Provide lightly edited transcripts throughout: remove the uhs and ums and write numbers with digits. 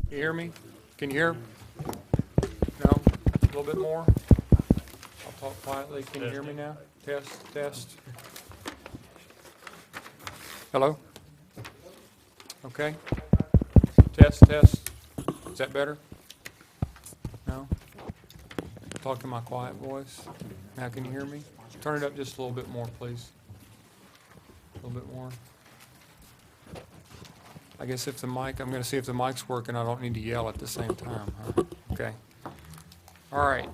You hear me? Can you hear? No? A little bit more? I'll talk quietly. Can you hear me now? Test, test. Hello? Okay. Test, test. Is that better? No? Talk in my quiet voice. Now can you hear me? Turn it up just a little bit more, please. A little bit more. I guess if the mic, I'm going to see if the mic's working. I don't need to yell at the same time, huh? Okay. All right.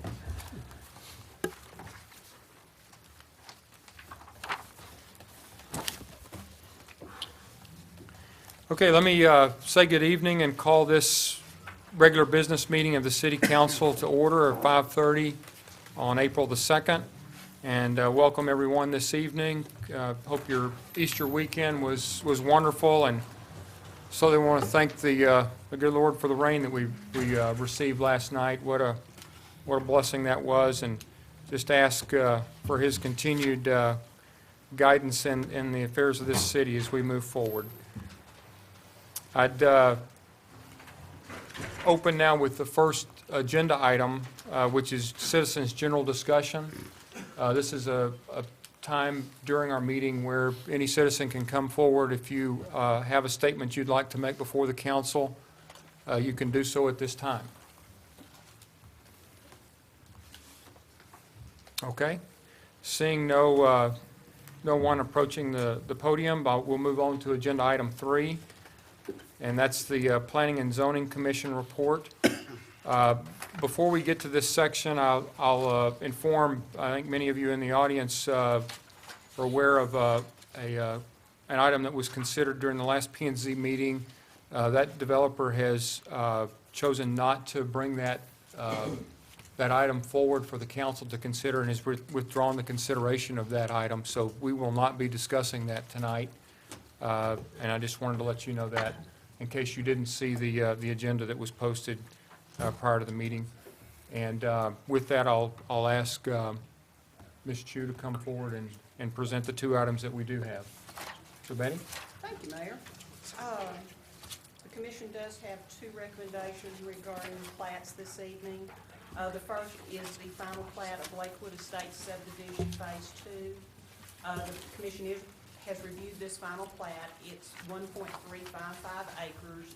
Okay, let me say good evening and call this regular business meeting of the City Council to order at 5:30 on April the 2nd. And welcome everyone this evening. Hope your Easter weekend was wonderful, and so they want to thank the good Lord for the rain that we received last night. What a blessing that was, and just ask for His continued guidance in the affairs of this city as we move forward. I'd open now with the first agenda item, which is citizens' general discussion. This is a time during our meeting where any citizen can come forward. If you have a statement you'd like to make before the council, you can do so at this time. Okay. Seeing no one approaching the podium, we'll move on to agenda item 3, and that's the Planning and Zoning Commission report. Before we get to this section, I'll inform, I think many of you in the audience are aware of an item that was considered during the last P&Z meeting. That developer has chosen not to bring that item forward for the council to consider and has withdrawn the consideration of that item. So we will not be discussing that tonight. And I just wanted to let you know that in case you didn't see the agenda that was posted prior to the meeting. And with that, I'll ask Ms. Chu to come forward and present the 2 items that we do have. So Betty? Thank you, Mayor. The commission does have 2 recommendations regarding plats this evening. The first is the final plat of Lakewood Estates Subdivision Phase 2. The commission has reviewed this final plat. It's 1.355 acres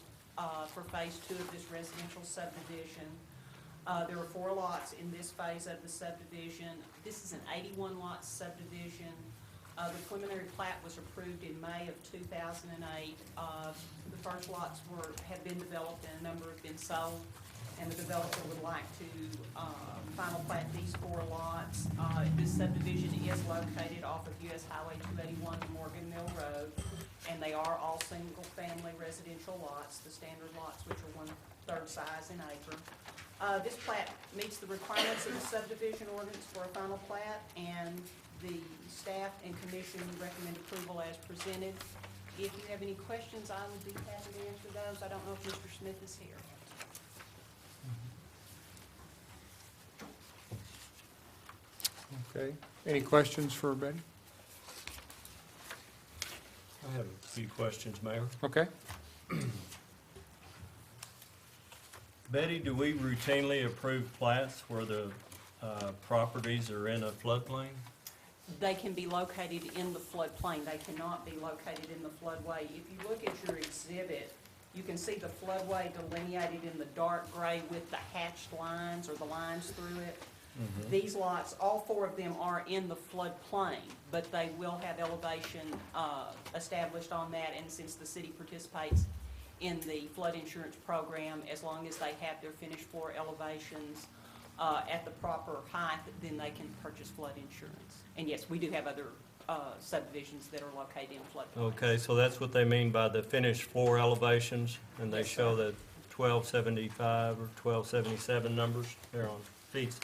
for Phase 2 of this residential subdivision. There are 4 lots in this phase of the subdivision. This is an 81-lot subdivision. The preliminary plat was approved in May of 2008. The first lots have been developed and a number have been sold, and the developer would like to final plat these 4 lots. This subdivision is located off of US Highway 281 Morgan Mill Road, and they are all single-family residential lots, the standard lots, which are 1/3 size in acre. This plat meets the requirements of the subdivision ordinance for a final plat, and the staff and commission recommend approval as presented. If you have any questions, I would be happy to answer those. I don't know if Mr. Smith is here. Okay. Any questions for Betty? I have a few questions, Mayor. Okay. Betty, do we routinely approve plats where the properties are in a floodplain? They can be located in the floodplain. They cannot be located in the floodway. If you look at your exhibit, you can see the floodway delineated in the dark gray with the hatched lines or the lines through it. Mm-hmm. These lots, all 4 of them are in the floodplain, but they will have elevation established on that, and since the city participates in the flood insurance program, as long as they have their finished floor elevations at the proper height, then they can purchase flood insurance. And yes, we do have other subdivisions that are located in floodplains. Okay, so that's what they mean by the finished floor elevations, and they Yes, show sir. the 1275 or 1277 numbers there on feet.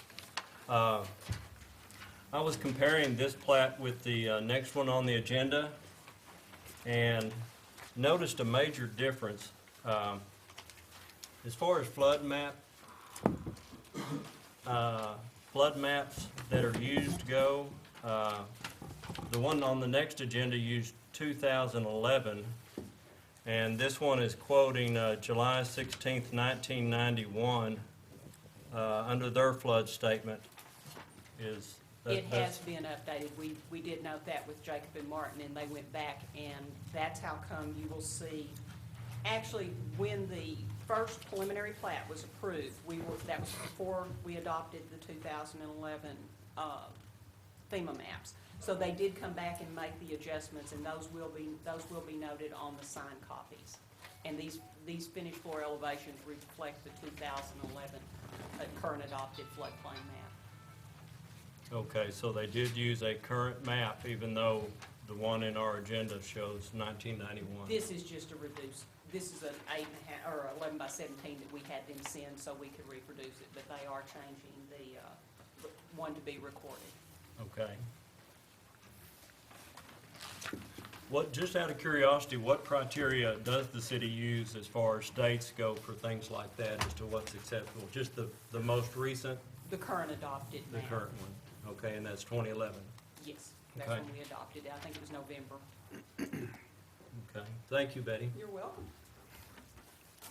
I was comparing this plat with the next one on the agenda and noticed a major difference. As far as flood maps that are used go, the one on the next agenda used 2011, And this one is quoting July 16th, 1991, under their flood statement. Is that- It has been updated. We did note that with Jacob and Martin, and they went back, and that's how come you will see, actually, when the first preliminary plat was approved, that was before we adopted the 2011 FEMA maps. So they did come back and make the adjustments, and those will be noted on the signed copies. And these finished floor elevations reflect the 2011 current adopted floodplain map. Okay, so they did use a current map, even though the one in our agenda shows 1991. This is just a this is an 8.5, or 11 by 17 that we had them send so we could reproduce it, but they are changing the one to be recorded. Okay. Just out of curiosity, what criteria does the city use as far as states go for things like that as to what's acceptable? Just the most recent, The current adopted the map. current one? Okay, and that's 2011. Yes, that's Okay. when we adopted it. I think it was November. Okay, thank you, Betty. You're welcome.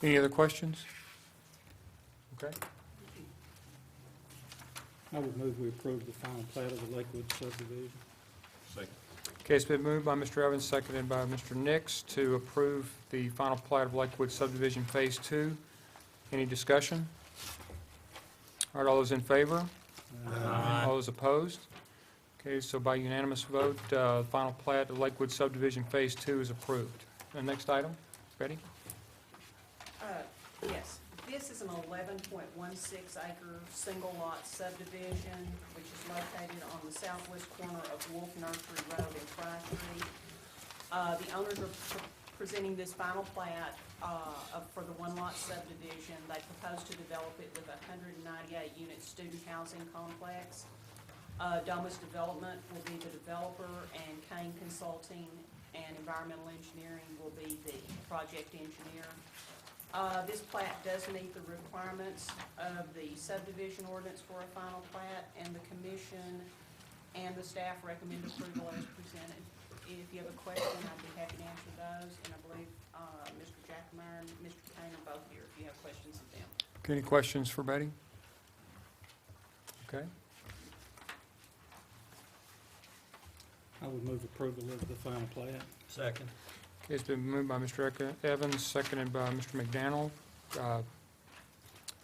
Any other questions? Okay. I would move we approve the final plat of the Lakewood subdivision. Second. Okay, it's been moved by Mr. Evans, seconded by Mr. Nix to approve the final plat of Lakewood subdivision Phase 2. Any discussion? All right, all those in favor? All those opposed? Okay, so by unanimous vote, final plat of Lakewood subdivision Phase 2 is approved. The next item, Betty? Yes, this is an 11.16 acre single lot subdivision, which is located on the southwest corner of Wolf Nursery Road and Fry Street. The owners are presenting this final plat for the one lot subdivision. They propose to develop it with a 198 unit student housing complex. Domus Development will be the developer, and Kane Consulting and Environmental Engineering will be the project engineer. This plat does meet the requirements of the subdivision ordinance for a final plat, and the commission and the staff recommend approval as presented. If you have a question, I'd be happy to answer those, and I believe Mr. Jackmeyer and Mr. Kane are both here if you have questions of them. Okay, any questions for Betty? Okay. I would move approval of the final plat. Second. Okay, it's been moved by Mr. Evans, seconded by Mr. McDaniel,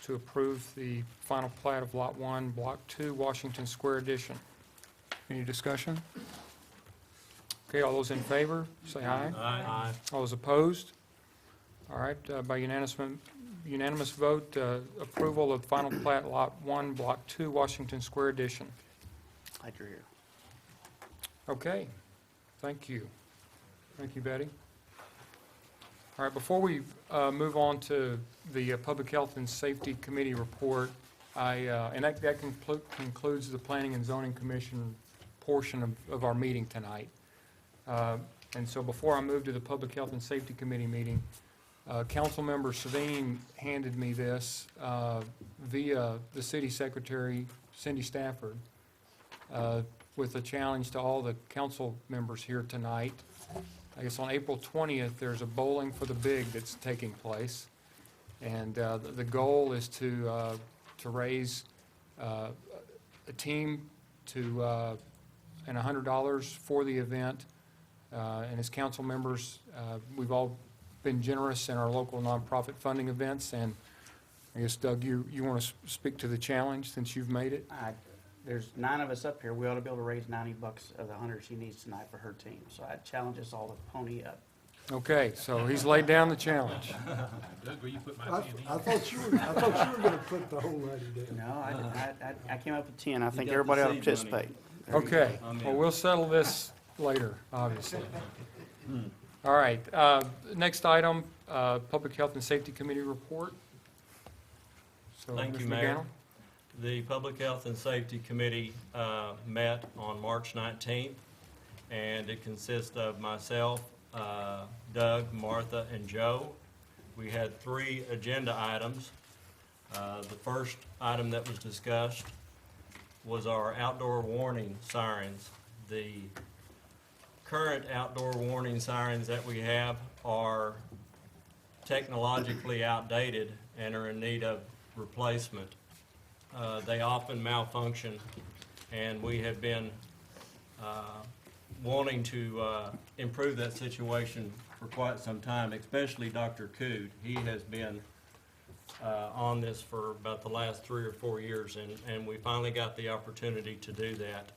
to approve the final plat of Lot 1, Block 2, Washington Square Edition. Any discussion? Okay, all those in favor, say aye. Aye. All those opposed? All right, by unanimous vote, approval of final plat, Lot 1, Block 2, Washington Square Edition. Glad you're here. Okay, thank you. Thank you, Betty. All right, before we move on to the Public Health and Safety Committee report, and that concludes the Planning and Zoning Commission portion of our meeting tonight. And so before I move to the Public Health and Safety Committee meeting, Councilmember Savine handed me this via the City Secretary, Cindy Stafford, with a challenge to all the council members here tonight. I guess on April 20th, there's a Bowling for the Big that's taking place. And the goal is to raise a team and $100 for the event. And as council members, we've all been generous in our local nonprofit funding events. And I guess, Doug, you want to speak to the challenge since you've made it? There's 9 of us up here. We ought to be able to raise $90 of the 100 she needs tonight for her team. So I challenge us all to pony up. Okay, so he's laid down the challenge. Doug, where you put my I 10 in? I thought you were gonna put the whole money down. No, I came up with 10. I think got everybody the ought to seed money. participate. There you go. Okay, I'm in. well, we'll settle this later, obviously. All right, next item, Public Health and Safety Committee report. So, Thank you, Mr. Mayor. McDaniel? The Public Health and Safety Committee met on March 19th, and it consists of myself, Doug, Martha, and Joe. We had 3 agenda items. The first item that was discussed was our outdoor warning sirens. The current outdoor warning sirens that we have are technologically outdated and are in need of replacement. They often malfunction, and we have been wanting to improve that situation for quite some time, especially Dr. Cood. He has been on this for about the last 3 or 4 years, and we finally got the opportunity to do that.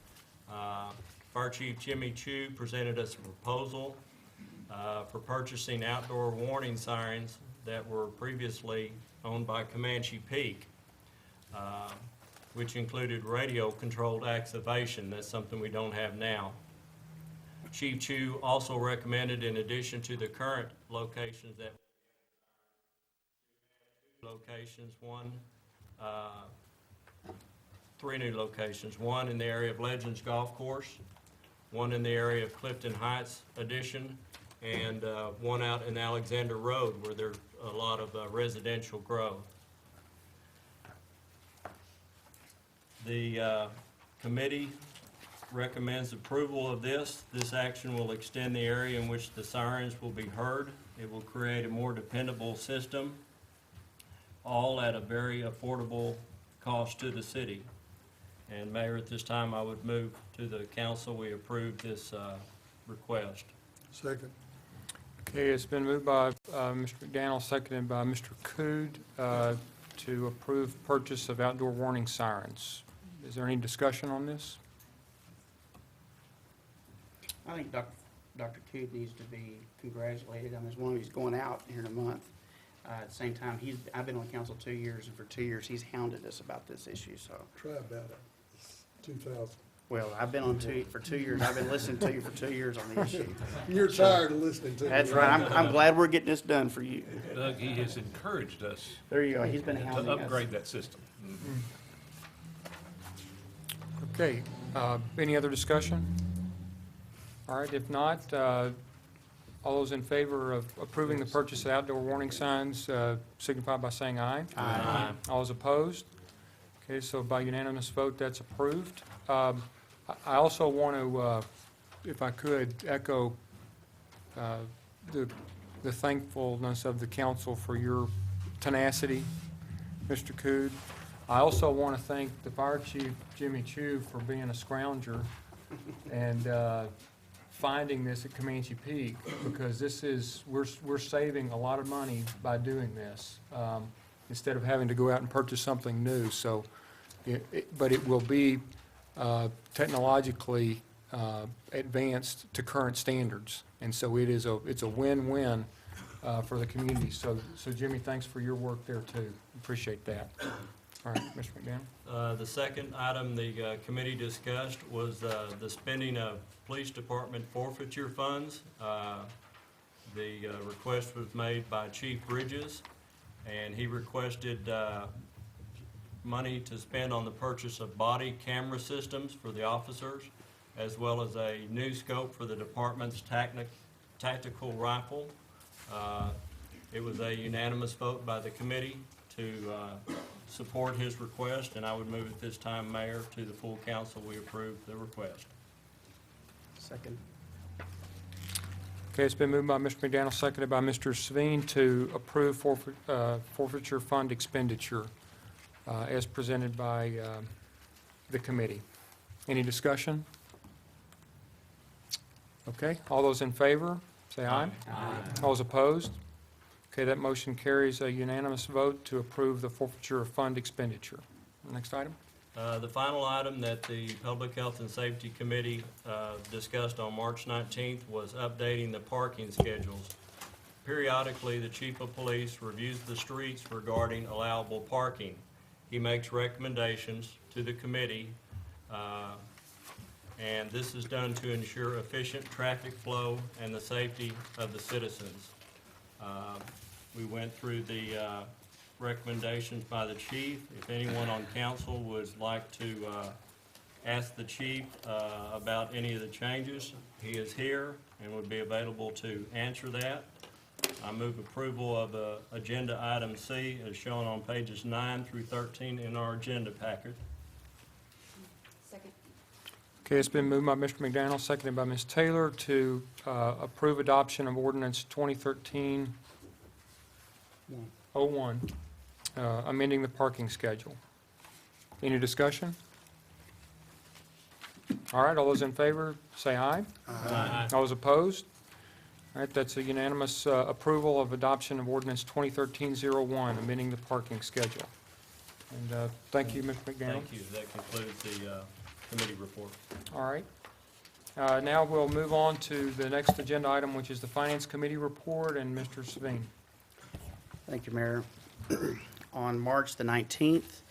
Fire Chief Jimmy Chu presented us a proposal for purchasing outdoor warning sirens that were previously owned by Comanche Peak, which included radio-controlled activation. That's something we don't have now. Chief Chu also recommended, in addition to the current locations, that three new locations, one in the area of Legends Golf Course, one in the area of Clifton Heights Addition, and one out in Alexander Road where there's a lot of residential growth. The committee recommends approval of this. This action will extend the area in which the sirens will be heard. It will create a more dependable system, all at a very affordable cost to the city. And Mayor, at this time, I would move to the council, we approve this request. Second. Okay, it's been moved by Mr. McDaniel, seconded by Mr. Cood, to approve purchase of outdoor warning sirens. Is there any discussion on this? I think Dr. Cood needs to be congratulated on this one. He's going out here in a month. At the same time, I've been on council 2 years, and for 2 years, he's hounded us about this issue, so. Try about it. 2000. Well, I've been on for 2 years. I've been listening to you for 2 years on the issue. You're tired of listening to me. That's right. I'm glad we're getting this done for you. Doug, he has encouraged us There you go. He's been hounding to us. upgrade that system. Okay, any other discussion? All right, if not, all those in favor of approving the purchase of outdoor warning signs signify by saying aye. Aye. All those opposed? Okay, so by unanimous vote, that's approved. I also want to, if I could, echo the thankfulness of the council for your tenacity, Mr. Cood. I also want to thank the Fire Chief, Jimmy Chu, for being a scrounger and finding this at Comanche Peak, because this is, we're saving a lot of money by doing this, instead of having to go out and purchase something new. So, but it will be technologically advanced to current standards, and so it's a win-win for the community. So Jimmy, thanks for your work there too. Appreciate that. All right, Mr. McDaniel. The second item the committee discussed was the spending of police department forfeiture funds. The request was made by Chief Bridges, and he requested money to spend on the purchase of body camera systems for the officers, as well as a new scope for the department's tactical rifle. It was a unanimous vote by the committee to support his request, and I would move at this time, Mayor, to the full council, we approve the request. Second. Okay, it's been moved by Mr. McDaniel, seconded by Mr. Sveen to approve forfeiture fund expenditure as presented by the committee. Any discussion? Okay, all those in favor, say aye. Aye. All those opposed? Okay, that motion carries a unanimous vote to approve the forfeiture of fund expenditure. Next item. The final item that the Public Health and Safety Committee discussed on March 19th was updating the parking schedules. Periodically, the Chief of Police reviews the streets regarding allowable parking. He makes recommendations to the committee, and this is done to ensure efficient traffic flow and the safety of the citizens. We went through the recommendations by the chief. If anyone on council would like to ask the chief about any of the changes, he is here and would be available to answer that. I move approval of agenda item C as shown on pages 9 through 13 in our agenda packet. Second. Okay, it's been moved by Mr. McDaniel, seconded by Ms. Taylor to approve adoption of ordinance 2013 One. 01, amending the parking schedule. Any discussion? All right, all those in favor, say aye. Aye. All those opposed? All right, that's a unanimous approval of adoption of ordinance 2013-01, amending the parking schedule. And thank you, Mr. McDaniel. Thank you. That concludes the committee report. All right. Now we'll move on to the next agenda item, which is the Finance Committee report, and Mr. Savine. Thank you, Mayor. On March the 19th,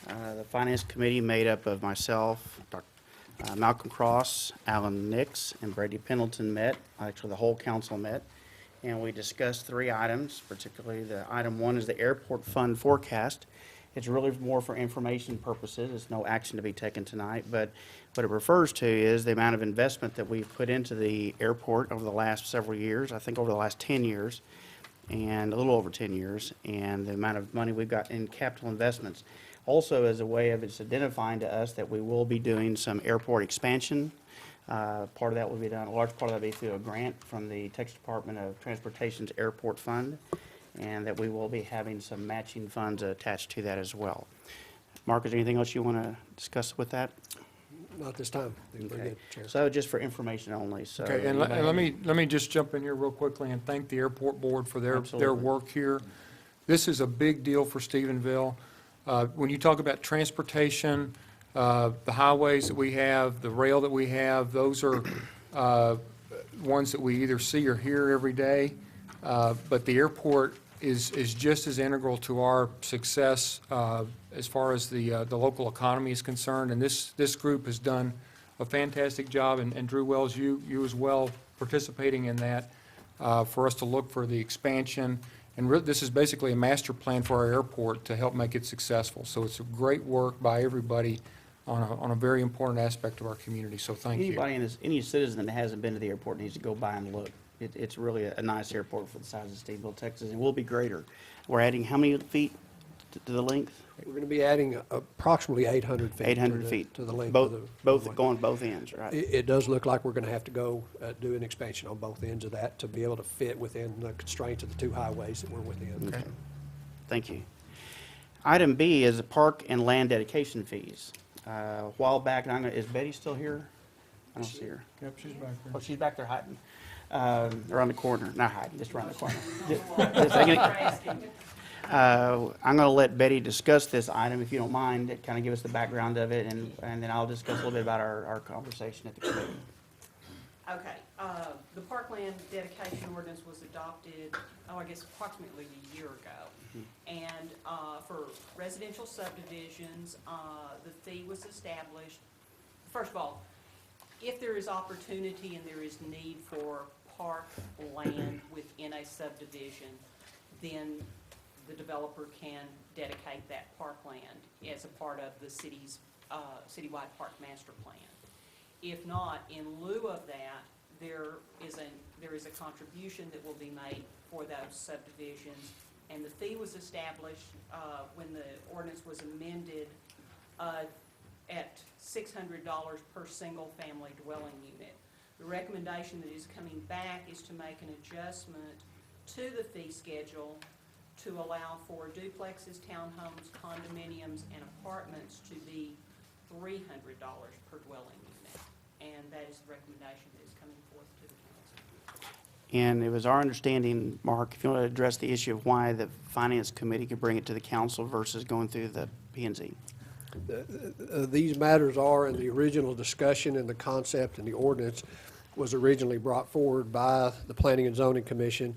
the Finance Committee, made up of myself, Dr. Malcolm Cross, Alan Nix, and Brady Pendleton, met. Actually, the whole council met, and we discussed 3 items. Particularly, the item 1 is the airport fund forecast. It's really more for information purposes. There's no action to be taken tonight, but what it refers to is the amount of investment that we've put into the airport over the last several years, I think over the last 10 years, and a little over 10 years, and the amount of money we've got in capital investments. Also, as a way of it's identifying to us that we will be doing some airport expansion. Part of that will be done, a large part of that will be through a grant from the Texas Department of Transportation's Airport Fund, and that we will be having some matching funds attached to that as well. Mark, is there anything else you want to discuss with that? Not this time. Very Okay. good, Chair. So just for information only, so. Okay, and let me just jump in here real quickly and thank the airport board for their Absolutely. work here. This is a big deal for Stephenville. When you talk about transportation, the highways that we have, the rail that we have, those are ones that we either see or hear every day. But the airport is just as integral to our success as far as the local economy is concerned. And this group has done a fantastic job, and Drew Wells, you as well, participating in that for us to look for the expansion. And this is basically a master plan for our airport to help make it successful. So it's a great work by everybody on a very important aspect of our community. So thank you. Any citizen that hasn't been to the airport needs to go by and look. It's really a nice airport for the size of Stephenville, Texas, and will be greater. We're adding how many feet to the length? We're going to be adding approximately 800 feet. 800 feet. To the length Both, of the. both, going both ends, right? It does look like we're going to have to go do an expansion on both ends of that to be able to fit within the constraints of the 2 highways that we're within. Okay. Thank you. Item B is the park and land dedication fees. A while back, and is Betty still here? I don't see her. Yep, she's back there. Oh, she's back there hiding. Around the corner, not hiding, just around the corner. I'm going to let Betty discuss this item, if you don't mind, kind of give us the background of it, and then I'll discuss a little bit about our conversation at the committee. Okay, the parkland dedication ordinance was adopted, I guess approximately a year ago. And for residential subdivisions, the fee was established. First of all, if there is opportunity and there is need for park land within a subdivision, then the developer can dedicate that parkland as a part of the city's citywide park master plan. If not, in lieu of that, there is a contribution that will be made for those subdivisions, and the fee was established when the ordinance was amended at $600 per single-family dwelling unit. The recommendation that is coming back is to make an adjustment to the fee schedule to allow for duplexes, townhomes, condominiums, and apartments to be $300 per dwelling unit. And that is the recommendation that is coming forth to the council. And it was our understanding, Mark, if you want to address the issue of why the Finance Committee could bring it to the council versus going through the P&Z. These matters are in the original discussion, and the concept and the ordinance was originally brought forward by the Planning and Zoning Commission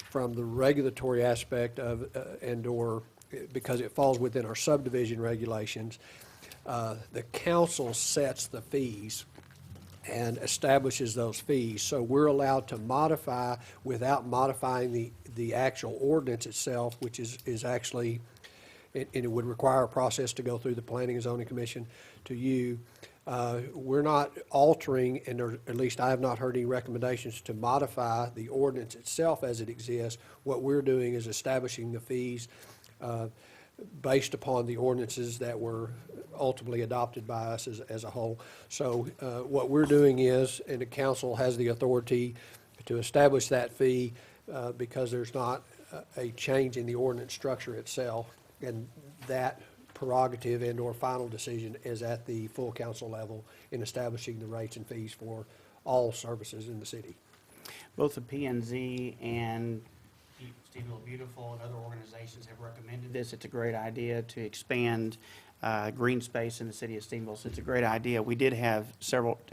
from the regulatory aspect of, and/or because it falls within our subdivision regulations. The council sets the fees and establishes those fees. So we're allowed to modify without modifying the actual ordinance itself, which is actually, and it would require a process to go through the Planning and Zoning Commission to you. We're not altering, and at least I have not heard any recommendations to modify the ordinance itself as it exists. What we're doing is establishing the fees based upon the ordinances that were ultimately adopted by us as a whole. So what we're doing is, and the council has the authority to establish that fee because there's not a change in the ordinance structure itself, and that prerogative and/or final decision is at the full council level in establishing the rates and fees for all services in the city. Both the P and Z and Stephenville Beautiful and other organizations have recommended this. It's a great idea to expand green space in the city of Stephenville. So it's a great idea. We did have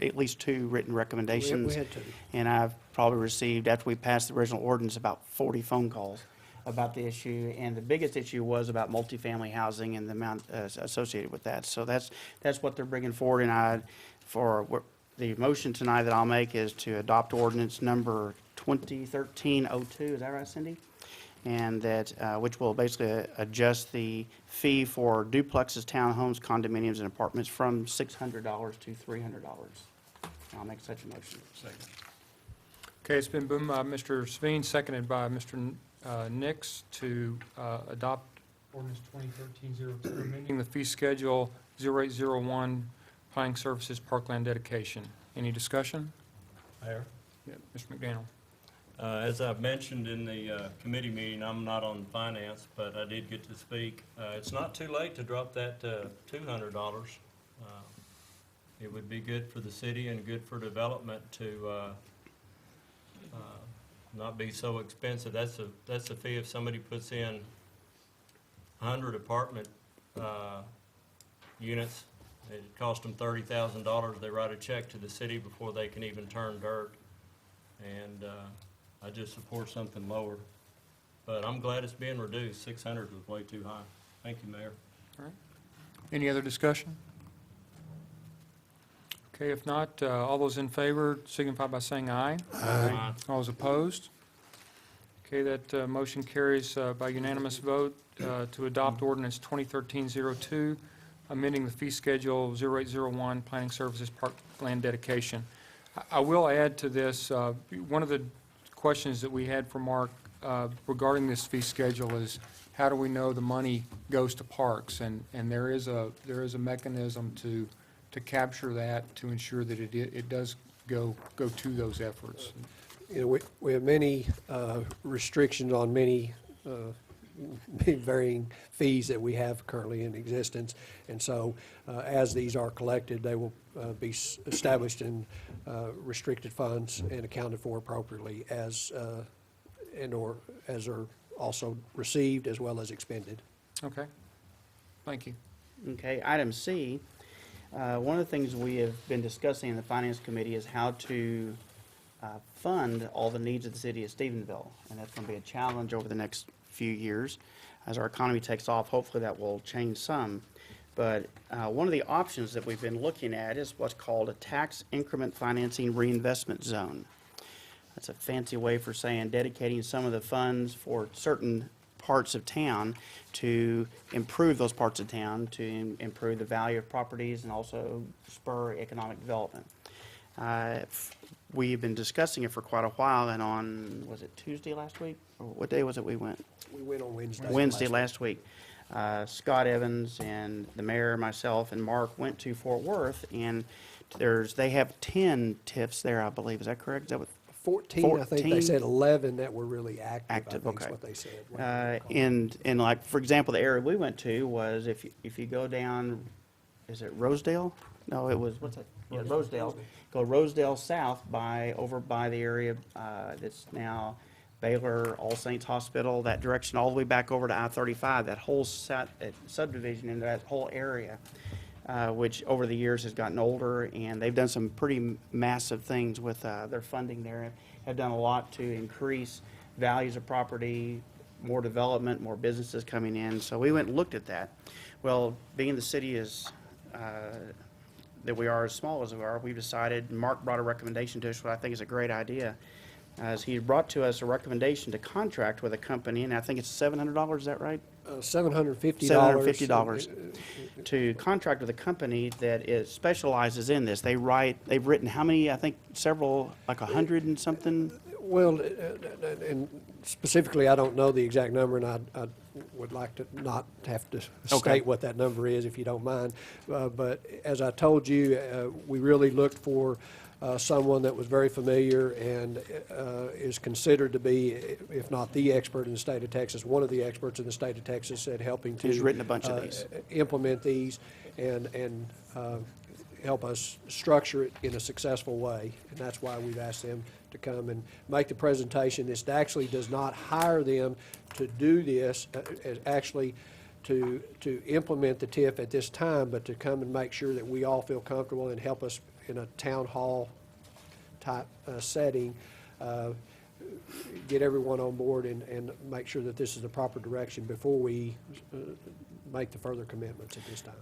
at least 2 written recommendations. We had 2. And I've probably received, after we passed the original ordinance, about 40 phone calls about the issue. And the biggest issue was about multifamily housing and the amount associated with that. So that's what they're bringing forward. And the motion tonight that I'll make is to adopt ordinance number 2013-02. Is that right, Cindy? And that, which will basically adjust the fee for duplexes, townhomes, condominiums, and apartments from $600 to $300. I'll make such a motion. Second. Okay, it's been moved by Mr. Sveen, seconded by Mr. Nix to adopt ordinance 2013-02, amending the fee schedule 0801, planning services, parkland dedication. Any discussion? Mayor? Yeah, Mr. McDaniel. As I've mentioned in the committee meeting, I'm not on finance, but I did get to speak. It's not too late to drop that to $200. It would be good for the city and good for development to not be so expensive. That's a fee if somebody puts in 100 apartment units. It cost them $30,000. They write a check to the city before they can even turn dirt. And I just support something lower. But I'm glad it's being reduced. 600 was way too high. Thank you, Mayor. All right. Any other discussion? Okay, if not, all those in favor signify by saying aye. Aye. All those opposed? Okay, that motion carries by unanimous vote to adopt ordinance 2013-02, amending the fee schedule 0801, planning services, parkland dedication. I will add to this, one of the questions that we had for Mark regarding this fee schedule is, how do we know the money goes to parks? And there is a mechanism to capture that, to ensure that it does go to those efforts. You know, we have many restrictions on many varying fees that we have currently in existence. And so as these are collected, they will be established in restricted funds and accounted for appropriately as and/or as are also received as well as expended. Okay, thank you. Okay, item C, one of the things we have been discussing in the Finance Committee is how to fund all the needs of the city of Stephenville. And that's going to be a challenge over the next few years. As our economy takes off, hopefully that will change some. But one of the options that we've been looking at is what's called a tax increment financing reinvestment zone. That's a fancy way for saying dedicating some of the funds for certain parts of town to improve those parts of town, to improve the value of properties and also spur economic development. We've been discussing it for quite a while, and on, was it Tuesday last week? Or what day was it we went? We went on Wednesday. Wednesday last week. Scott Evans and the mayor, myself, and Mark went to Fort Worth, and they have 10 TIFs there, I believe. Is that correct? Is that what? 14, I think they 14? said 11 that were really active, Active, I think is okay. what they said. And like, for example, the area we went to was, if you go down, is it Rosedale? No, it was, what's that? Yeah, Rosedale. Go Rosedale south over by the area that's now Baylor, All Saints Hospital, that direction, all the way back over to I-35, that whole subdivision in that whole area, which over the years has gotten older, and they've done some pretty massive things with their funding there, have done a lot to increase values of property, more development, more businesses coming in. So we went and looked at that. Well, being the city is that we are as small as we are, we've decided, Mark brought a recommendation to us, what I think is a great idea, as he brought to us a recommendation to contract with a company, and I think it's $700, is that right? $750. $750 to contract with a company that specializes in this. They've written how many, I think several, like 100 and something? Well, and specifically, I don't know the exact number, and I would like to not have to Okay. state what that number is, if you don't mind. But as I told you, we really looked for someone that was very familiar and is considered to be, if not the expert in the state of Texas, one of the experts in the state of Texas at helping to. He's written a bunch of these. Implement these and help us structure it in a successful way. And that's why we've asked them to come and make the presentation. This actually does not hire them to do this, actually to implement the TIF at this time, but to come and make sure that we all feel comfortable and help us in a town hall type setting, get everyone on board and make sure that this is the proper direction before we make the further commitments at this time.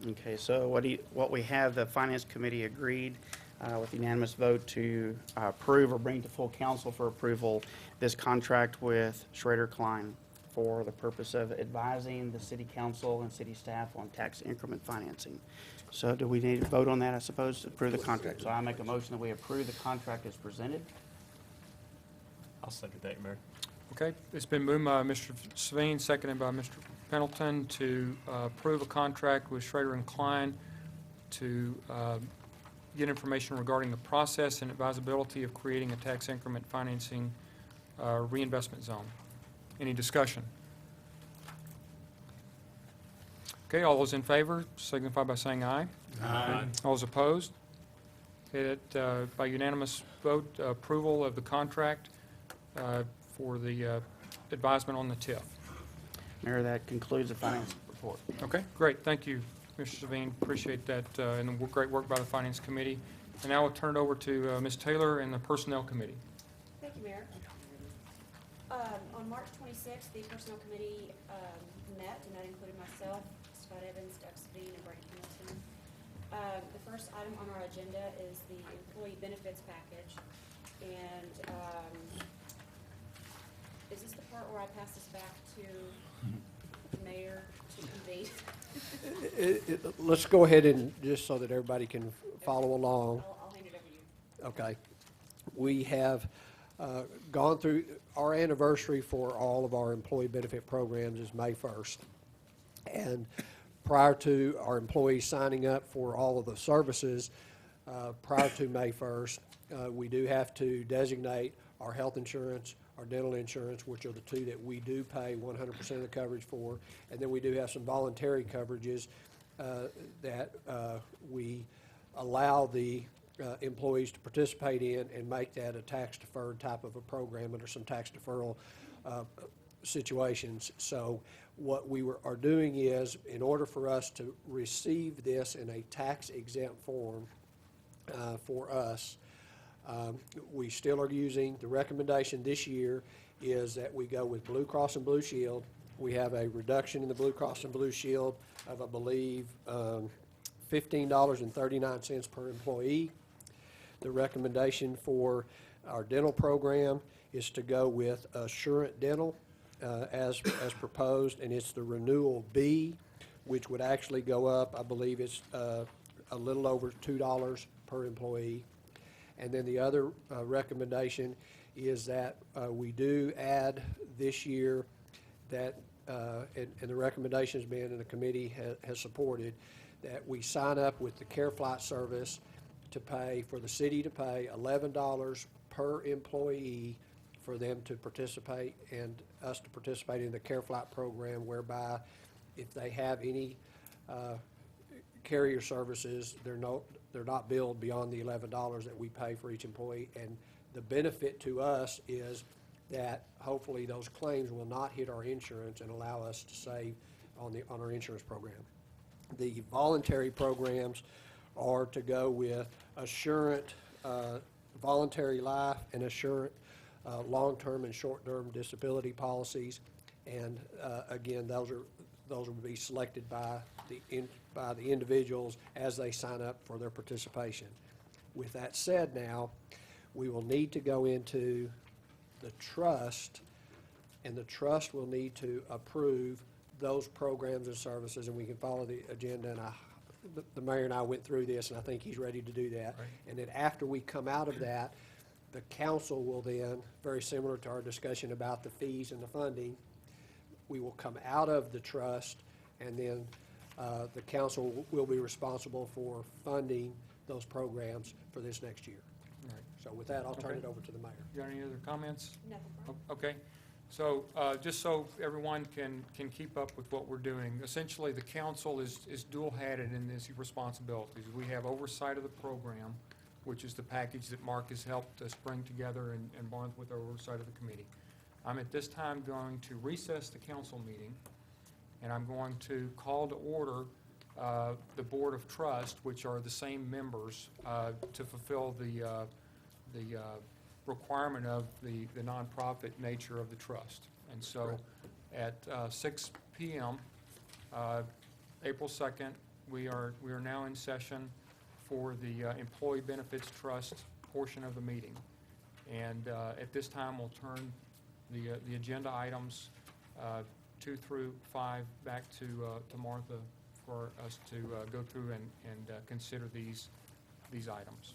Okay, so what we have, the Finance Committee agreed with unanimous vote to approve or bring to full council for approval this contract with Schrader Klein for the purpose of advising the city council and city staff on tax increment financing. So do we need to vote on that, I suppose, to approve the contract? So I make a motion that we approve the contract as presented. I'll second that, Mayor. Okay, it's been moved by Mr. Sveen, seconded by Mr. Pendleton to approve a contract with Schrader and Klein to get information regarding the process and advisability of creating a tax increment financing reinvestment zone. Any discussion? Okay, all those in favor signify by saying aye. Aye. All those opposed? Okay, by unanimous vote, approval of the contract for the advisement on the TIF. Mayor, that concludes the finance report. Okay, great, thank you, Mr. Savine, appreciate that, and the great work by the Finance Committee. And now we'll turn it over to Ms. Taylor and the Personnel Committee. Thank you, Mayor. On March 26th, the Personnel Committee met, and that included myself, Scott Evans, Doug Savine, and Brady Hamilton. The first item on our agenda is the employee benefits package. And is this the part where I pass this back to the mayor to convene? Let's go ahead and, just so that everybody can follow along. I'll hand it over to you. Okay. We have gone through, our anniversary for all of our employee benefit programs is May 1st. And prior to our employees signing up for all of the services, prior to May 1st, we do have to designate our health insurance, our dental insurance, which are the two that we do pay 100% of the coverage for. And then we do have some voluntary coverages that we allow the employees to participate in and make that a tax-deferred type of a program under some tax deferral situations. So what we are doing is, in order for us to receive this in a tax-exempt form for us, we still are using, the recommendation this year is that we go with Blue Cross and Blue Shield. We have a reduction in the Blue Cross and Blue Shield of, I believe, $15.39 per employee. The recommendation for our dental program is to go with Assurant Dental as proposed, and it's the Renewal B, which would actually go up, I believe it's a little over $2 per employee. And then the other recommendation is that we do add this year that, and the recommendation has been, and the committee has supported, that we sign up with the Care Flight Service to pay, for the city to pay $11 per employee for them to participate and us to participate in the Care Flight program, whereby if they have any carrier services, they're not billed beyond the $11 that we pay for each employee. And the benefit to us is that hopefully those claims will not hit our insurance and allow us to save on our insurance program. The voluntary programs are to go with Assurant Voluntary Life and Assurant long-term and short-term disability policies. And again, those will be selected by the individuals as they sign up for their participation. With that said, now we will need to go into the trust, and the trust will need to approve those programs and services, and we can follow the agenda. And the mayor and I went through this, and I think he's ready to do that. Right. And then after we come out of that, the council will then, very similar to our discussion about the fees and the funding, we will come out of the trust, and then the council will be responsible for funding those programs for this next year. All right. So with that, I'll turn Okay. it over to the mayor. You got any other comments? Nothing further. Okay, so just so everyone can keep up with what we're doing, essentially, the council is dual-hatted in these responsibilities. We have oversight of the program, which is the package that Mark has helped us bring together and Barnes with our oversight of the committee. I'm at this time going to recess the council meeting, and I'm going to call to order the Board of Trust, which are the same members, to fulfill the requirement of the nonprofit nature of the trust. And so at 6 PM, April 2nd, we are now in session for the Employee Benefits Trust portion of the meeting. And at this time, we'll turn the agenda items 2 through 5 back to Martha for us to go through and consider these items.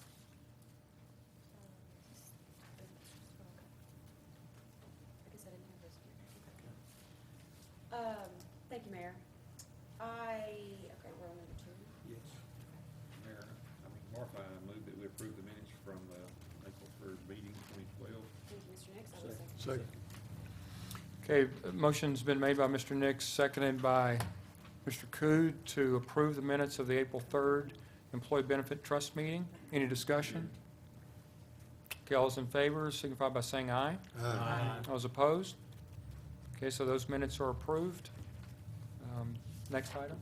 I guess I didn't have this here. Thank you, Mayor. Okay, we're on number 2. Yes. Mayor, Martha, I move that we approve the minutes from the April 3rd meeting, 2012. Thank you, Mr. Nix. I will second. Second. Okay, motion's been made by Mr. Nix, seconded by Mr. Cood to approve the minutes of the April 3rd Employee Benefit Trust meeting. Any discussion? Okay, all those in favor signify by saying aye. Aye. All those opposed? Okay, so those minutes are approved. Next item?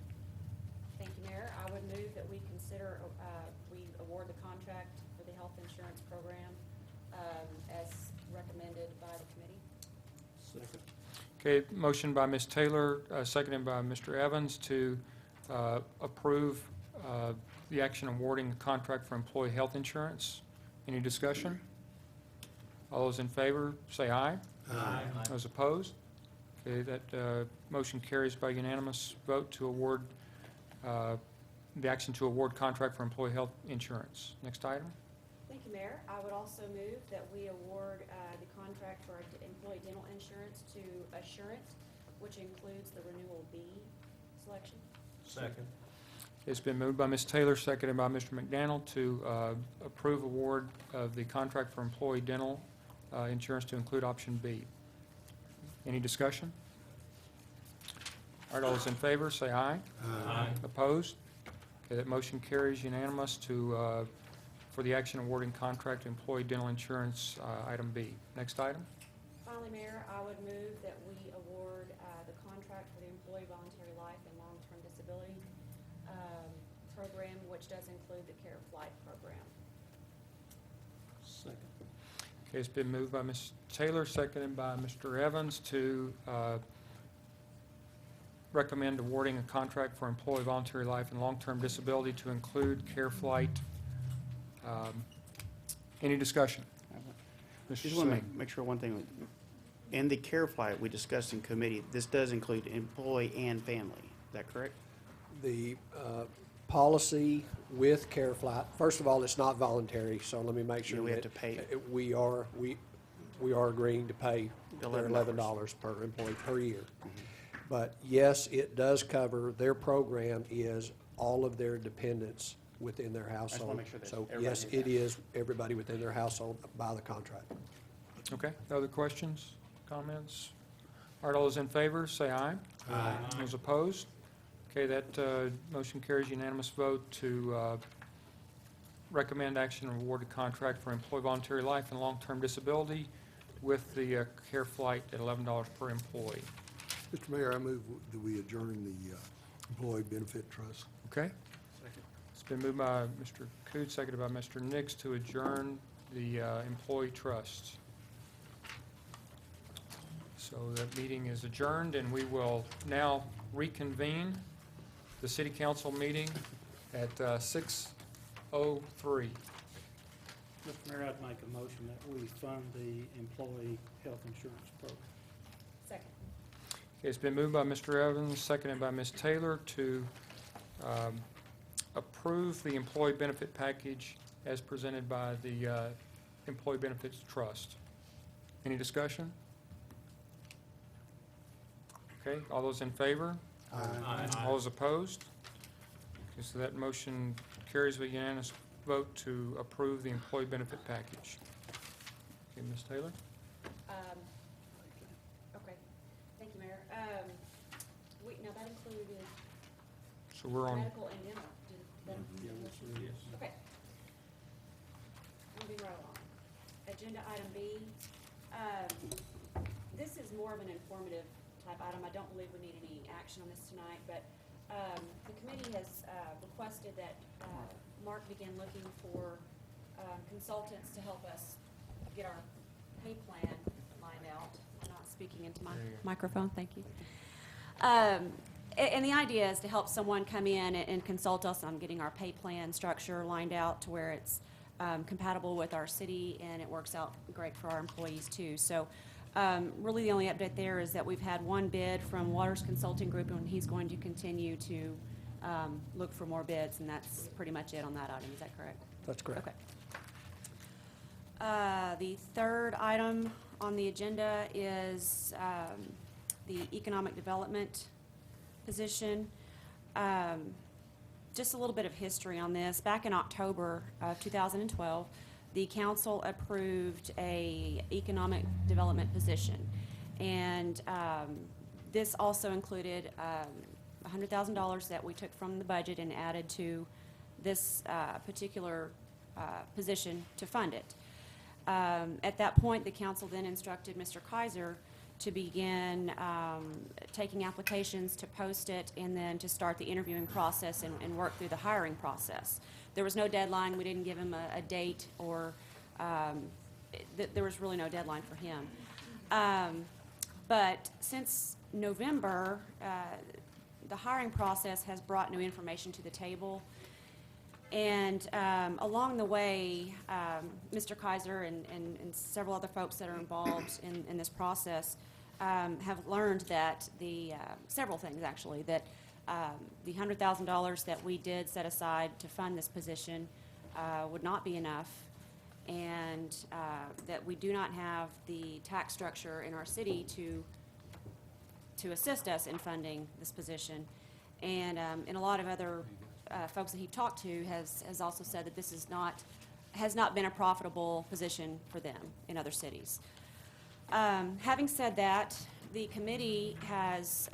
Thank you, Mayor. I would move that we consider, we award the contract for the health insurance program as recommended by the committee. Second. Okay, motion by Ms. Taylor, seconded by Mr. Evans to approve the action awarding a contract for employee health insurance. Any discussion? All those in favor, say aye. Aye. Those opposed? Okay, that motion carries by unanimous vote to award, the action to award contract for employee health insurance. Next item? Thank you, Mayor. I would also move that we award the contract for our employee dental insurance to Assurant, which includes the Renewal B selection. Second. It's been moved by Ms. Taylor, seconded by Mr. McDaniel to approve award of the contract for employee dental insurance to include option B. Any discussion? All right, all those in favor, say aye. Aye. Opposed? Okay, that motion carries unanimous to, for the action awarding contract to employee dental insurance, item B. Next item? Finally, Mayor, I would move that we award the contract for the employee voluntary life and long-term disability program, which does include the Care Flight program. Second. Okay, it's been moved by Ms. Taylor, seconded by Mr. Evans to recommend awarding a contract for employee voluntary life and long-term disability to include Care Flight. Any discussion? Mr. Just want to Singh. make sure one thing. In the care flight we discussed in committee, this does include employee and family. Is that correct? The policy with CareFlight, first of all, it's not voluntary, so let me make sure Yeah, we have that to pay. we are agreeing to pay their $11. $11 per employee per year. But yes, it does cover, their program is all of their dependents within their household. wanna make sure that So everybody yes, knows it that. is everybody within their household by the contract. Okay, other questions, comments? All right, all those in favor, say aye. Aye. Those opposed? Okay, that motion carries unanimous vote to recommend action and award a contract for employee voluntary life and long-term disability with the Care Flight at $11 per employee. Mr. Mayor, I move that we adjourn the Employee Benefit Trust. Okay? Second. It's been moved by Mr. Coot, seconded by Mr. Nix to adjourn the employee trust. So that meeting is adjourned, and we will now reconvene the city council meeting at 6:03. Mr. Mayor, I'd make a motion that we fund the employee health insurance program. Second. Okay, it's been moved by Mr. Evans, seconded by Ms. Taylor to approve the employee benefit package as presented by the Employee Benefits Trust. Any discussion? Okay, all those in favor? Aye. All those opposed? Okay, so that motion carries with unanimous vote to approve the employee benefit package. Okay, Ms. Taylor? Okay, thank you, Mayor. Now that included So we're on, medical and dental. Okay. Moving right along. Agenda item B. This is more of an informative type item. I don't believe we need any action on this tonight, but the committee has requested that Mark begin looking for consultants to help us get our pay plan lined out. I'm not speaking into my There you go. microphone, thank you. And the idea is to help someone come in and consult us on getting our pay plan structure lined out to where it's compatible with our city and it works out great for our employees too. So really the only update there is that we've had one bid from Waters Consulting Group and he's going to continue to look for more bids, and that's pretty much it on that item. Is that correct? That's correct. Okay. The third item on the agenda is the economic development position. Just a little bit of history on this. Back in October of 2012, the council approved a economic development position. And this also included $100,000 that we took from the budget and added to this particular position to fund it. At that point, the council then instructed Mr. Kaiser to begin taking applications, to post it, and then to start the interviewing process and work through the hiring process. There was no deadline. We didn't give him a date, or there was really no deadline for him. But since November, the hiring process has brought new information to the table. And along the way, Mr. Kaiser and several other folks that are involved in this process have learned that several things actually, that the $100,000 that we did set aside to fund this position would not be enough, and that we do not have the tax structure in our city to assist us in funding this position. And a lot of other folks that he talked to has also said that this has not been a profitable position for them in other cities. Having said that, the committee has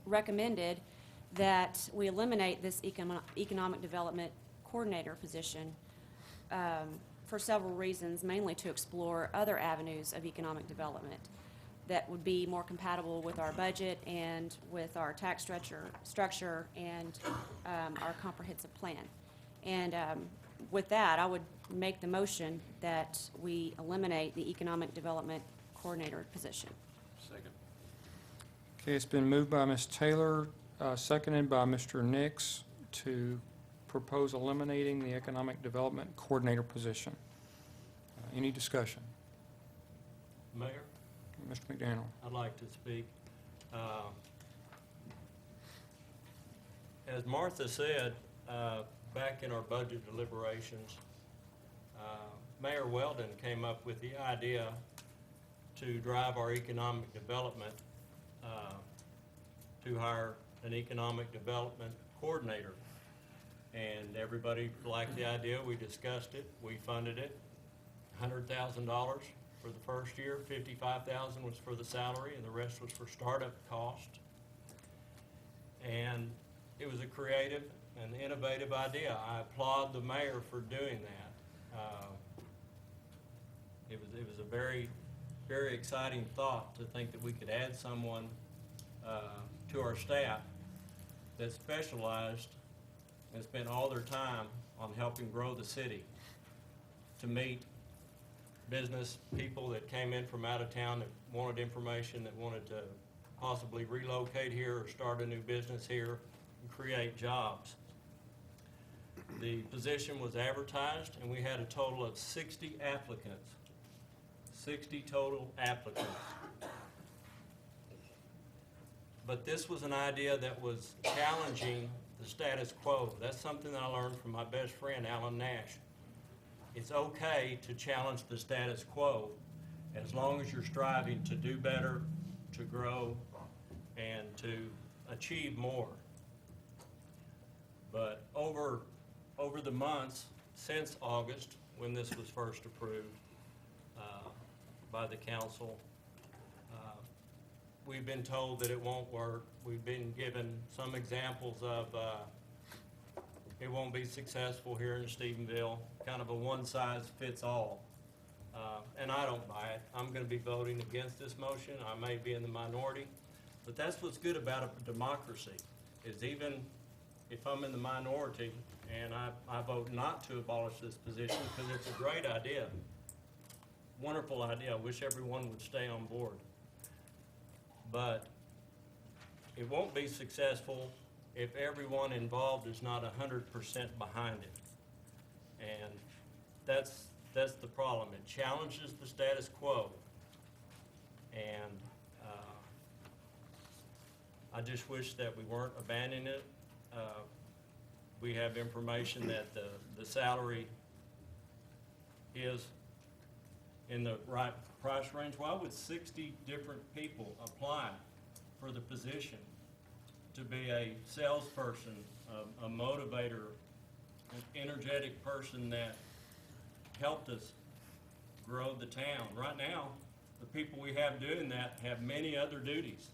recommended that we eliminate this economic development coordinator position for several reasons, mainly to explore other avenues of economic development that would be more compatible with our budget and with our tax structure and our comprehensive plan. And with that, I would make the motion that we eliminate the economic development coordinator position. Second. okay, it's been moved by Ms. Taylor, seconded by Mr. Nix to propose eliminating the economic development coordinator position. Any discussion? Mayor, Mr. McDaniel? I'd like to speak. As Martha said, back in our budget deliberations, Mayor Weldon came up with the idea to drive our economic development, to hire an economic development coordinator. And everybody liked the idea. We discussed it. We funded it. $100,000 for the first year. $55,000 was for the salary, and the rest was for startup cost. And it was a creative and innovative idea. I applaud the mayor for doing that. It was a very, very exciting thought to think that we could add someone to our staff that specialized and spent all their time on helping grow the city, to meet business people that came in from out of town that wanted information, that wanted to possibly relocate here or start a new business here and create jobs. The position was advertised, and we had a total of 60 applicants. 60 total applicants. But this was an idea that was challenging the status quo. That's something that I learned from my best friend, Alan Nash. It's okay to challenge the status quo as long as you're striving to do better to grow and to achieve more. But over the months since August, when this was first approved by the council, we've been told that it won't work. We've been given some examples of it won't be successful here in Stephenville, kind of a one-size-fits-all. And I don't buy it. I'm going to be voting against this motion. I may be in the minority, but that's what's good about a democracy, is even if I'm in the minority and I vote not to abolish this position, because it's a great idea, wonderful idea. I wish everyone would stay on board. But it won't be successful if everyone involved is not 100% behind it. And that's the problem. It challenges the status quo. And I just wish that we weren't abandoning it. We have information that the salary is in the right price range. Why would 60 different people apply for the position to be a salesperson, a motivator, an energetic person that helped us grow the town? Right now, the people we have doing that have many other duties,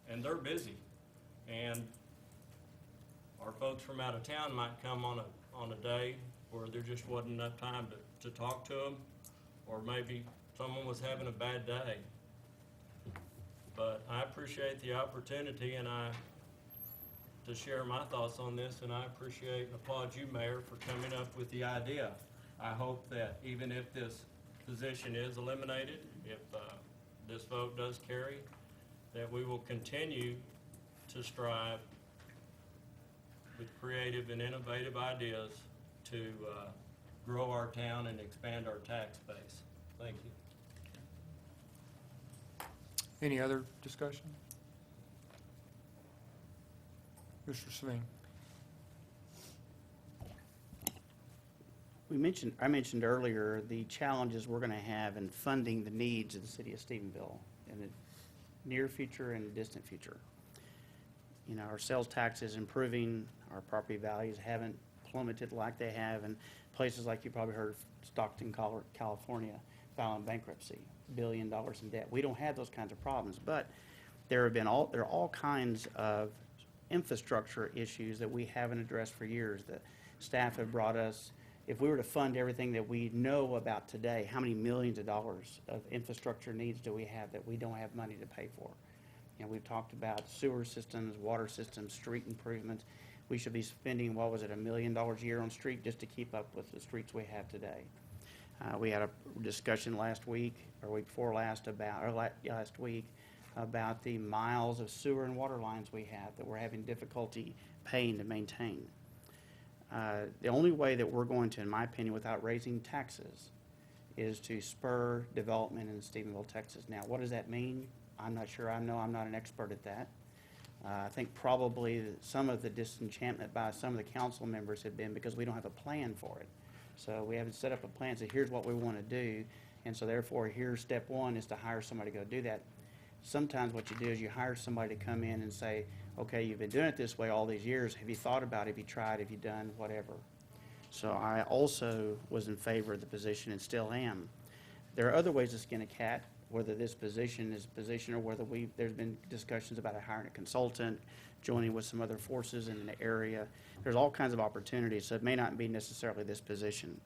and they're busy. And our folks from out of town might come on a day where there just wasn't enough time to talk to them, or maybe someone was having a bad day. But I appreciate the opportunity to share my thoughts on this, and I appreciate and applaud you, Mayor, for coming up with the idea. I hope that even if this position is eliminated, if this vote does carry, that we will continue to strive with creative and innovative ideas to grow our town and expand our tax base. Thank you. Any other discussion? Mr. Sveen? I mentioned earlier the challenges we're going to have in funding the needs of the city of Stephenville in the near future and distant future. You know, our sales tax is improving, our property values haven't plummeted like they have in places like you probably heard of Stockton, California, filing bankruptcy, $1 billion in debt. We don't have those kinds of problems, but there are all kinds of infrastructure issues that we haven't addressed for years. The staff have brought us, if we were to fund everything that we know about today, how many millions of dollars of infrastructure needs do we have that we don't have money to pay for? You know, we've talked about sewer systems, water systems, street improvements. We should be spending, what was it, $1 million a year on street just to keep up with the streets we have today. We had a discussion last week, or week before last, last week, about the miles of sewer and water lines we have that we're having difficulty paying to maintain. The only way that we're going to, in my opinion, without raising taxes, is to spur development in Stephenville, Texas. Now, what does that mean? I'm not sure. I know I'm not an expert at that. I think probably some of the disenchantment by some of the council members have been because we don't have a plan for it. So we haven't set up a plan, so here's what we want to do, and so therefore here's step one is to hire somebody to go do that. Sometimes what you do is you hire somebody to come in and say, okay, you've been doing it this way all these years. Have you thought about it? Have you tried? Have you done whatever? So I also was in favor of the position and still am. There are other ways to skin a cat, whether this position is a position or whether there's been discussions about hiring a consultant, joining with some other forces in the area. There's all kinds of opportunities, so it may not be necessarily this position.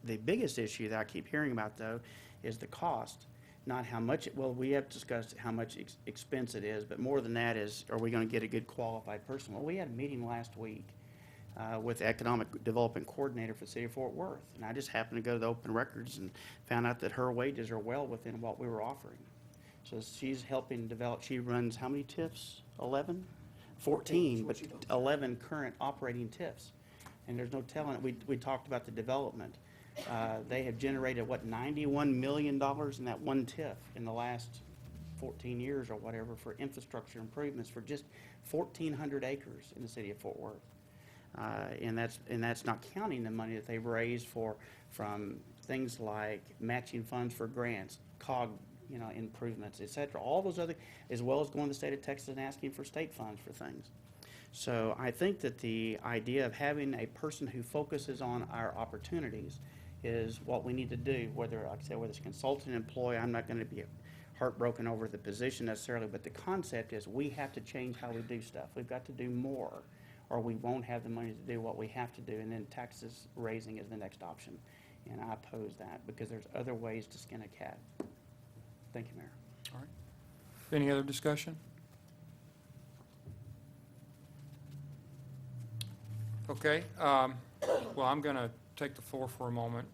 The biggest issue that I keep hearing about, though, is the cost, not how much, we have discussed how much expense it is, but more than that is, are we going to get a good qualified person? Well, we had a meeting last week with the Economic Development Coordinator for the City of Fort Worth, and I just happened to go to the open records and found out that her wages are well within what we were offering. So she's helping develop, she runs how many TIFs? 11? 14, but 11 current operating TIFs. And there's no telling, we talked about the development. They have generated, $91 million in that one TIF in the last 14 years or whatever for infrastructure improvements for just 1,400 acres in the city of Fort Worth. And that's not counting the money that they've raised from things like matching funds for grants, COG improvements, et cetera. All those other, as well as going to the state of Texas and asking for state funds for things. So I think that the idea of having a person who focuses on our opportunities is what we need to do, whether, like I said, whether it's consultant, employee, I'm not gonna be heartbroken over the position necessarily, but the concept is we have to change how we do stuff. We've got to do more, or we won't have the money to do what we have to do, and then taxes raising is the next option. And I oppose that, because there's other ways to skin a cat. Thank you, Mayor. All right. Any other discussion? Okay, well, I'm going to take the floor for a moment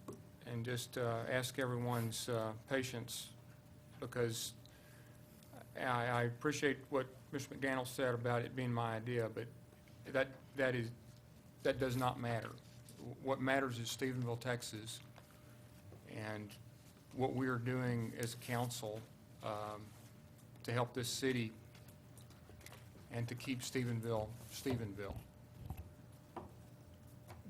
and just ask everyone's patience, because I appreciate what Mr. McDaniel said about it being my idea, but that does not matter. What matters is Stephenville, Texas, and what we are doing as a council to help this city and to keep Stephenville, Stephenville.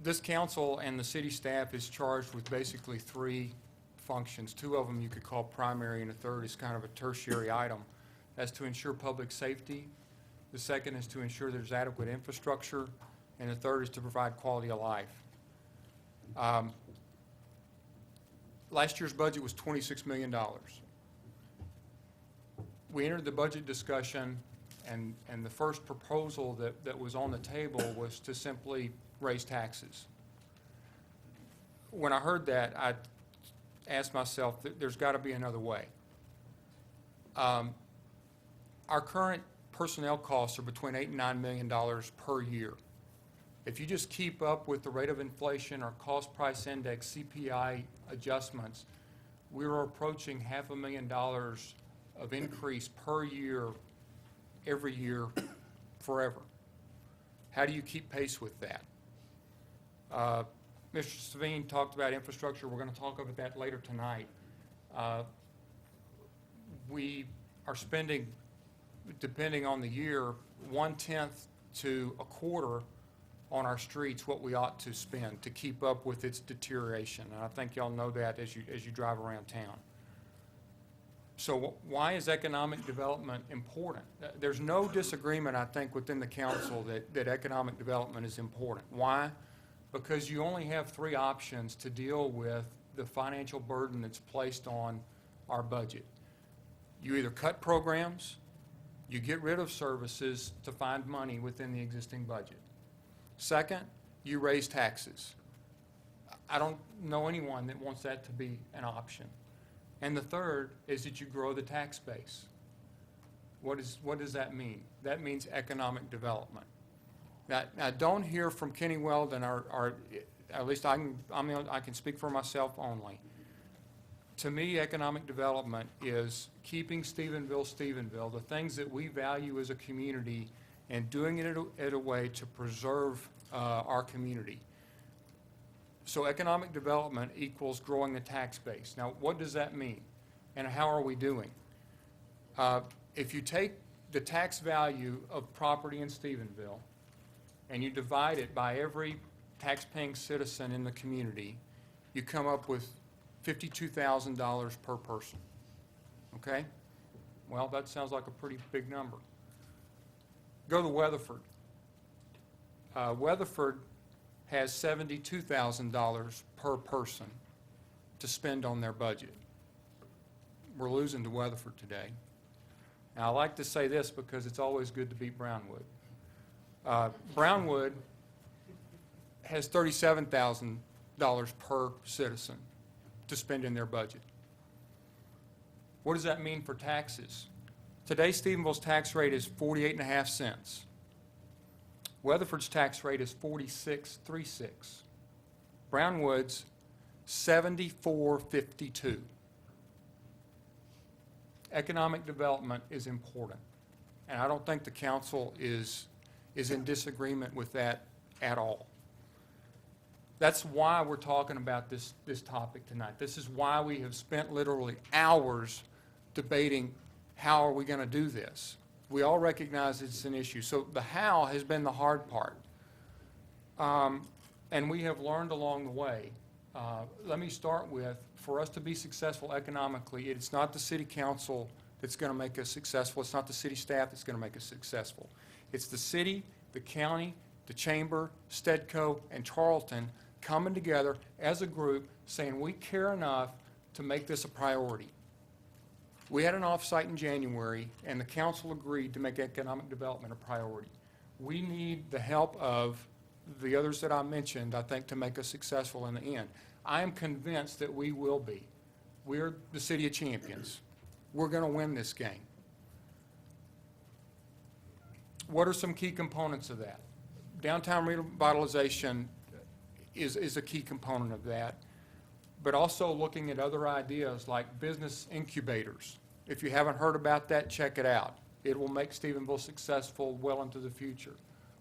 This council and the city staff is charged with basically three functions. Two of them you could call primary, and a third is kind of a tertiary item. That's to ensure public safety. The second is to ensure there's adequate infrastructure, and the third is to provide quality of life. Last year's budget was $26 million. We entered the budget discussion, and the first proposal that was on the table was to simply raise taxes. When I heard that, I asked myself, there's got to be another way. Our current personnel costs are between $8 and $9 million per year. If you just keep up with the rate of inflation or cost price index CPI adjustments, we're approaching $500,000 of increase per year, every year, forever. How do you keep pace with that? Mr. Savine talked about infrastructure. We're going to talk about that later tonight. We are spending, depending on the year, 1/10 to a quarter on our streets what we ought to spend to keep up with its deterioration. And I think y'all know that as you drive around town. So why is economic development important? There's no disagreement, I think, within the council that economic development is important. Why? Because you only have three options to deal with the financial burden that's placed on our budget. You either cut programs, you get rid of services to find money within the existing budget. Second, you raise taxes. I don't know anyone that wants that to be an option. And the third is that you grow the tax base. What does that mean? That means economic development. Now don't hear from Kenny Weldon, or at least I can speak for myself only. To me, economic development is keeping Stephenville, Stephenville, the things that we value as a community, and doing it in a way to preserve our community. So economic development equals growing the tax base. Now, what does that mean? And how are we doing? If you take the tax value of property in Stephenville and you divide it by every tax-paying citizen in the community, you come up with $52,000 per person. Okay? Well, that sounds like a pretty big number. Go to Weatherford. Weatherford has $72,000 per person to spend on their budget. We're losing to Weatherford today. Now, I like to say this because it's always good to beat Brownwood. Brownwood has $37,000 per citizen to spend in their budget. What does that mean for taxes? Today, Stephenville's tax rate is 48.5 cents. Weatherford's tax rate is 46.36. Brownwood's 74.52. Economic development is important, and I don't think the council is in disagreement with that at all. That's why we're talking about this topic tonight. This is why we have spent literally hours debating how are we going to do this. We all recognize it's an issue. So the how has been the hard part. And we have learned along the way Let me start with, for us to be successful economically, it's not the city council that's going to make us successful. It's not the city staff that's going to make us successful. It's the city, the county, the chamber, Stedco, and Charlton coming together as a group saying we care enough to make this a priority. We had an offsite in January, and the council agreed to make economic development a priority. We need the help of the others that I mentioned, I think, to make us successful in the end. I am convinced that we will be. We're the city of champions. We're going to win this game. What are some key components of that? Downtown revitalization is a key component of that, but also looking at other ideas like business incubators. If you haven't heard about that, check it out. It will make Stephenville successful well into the future.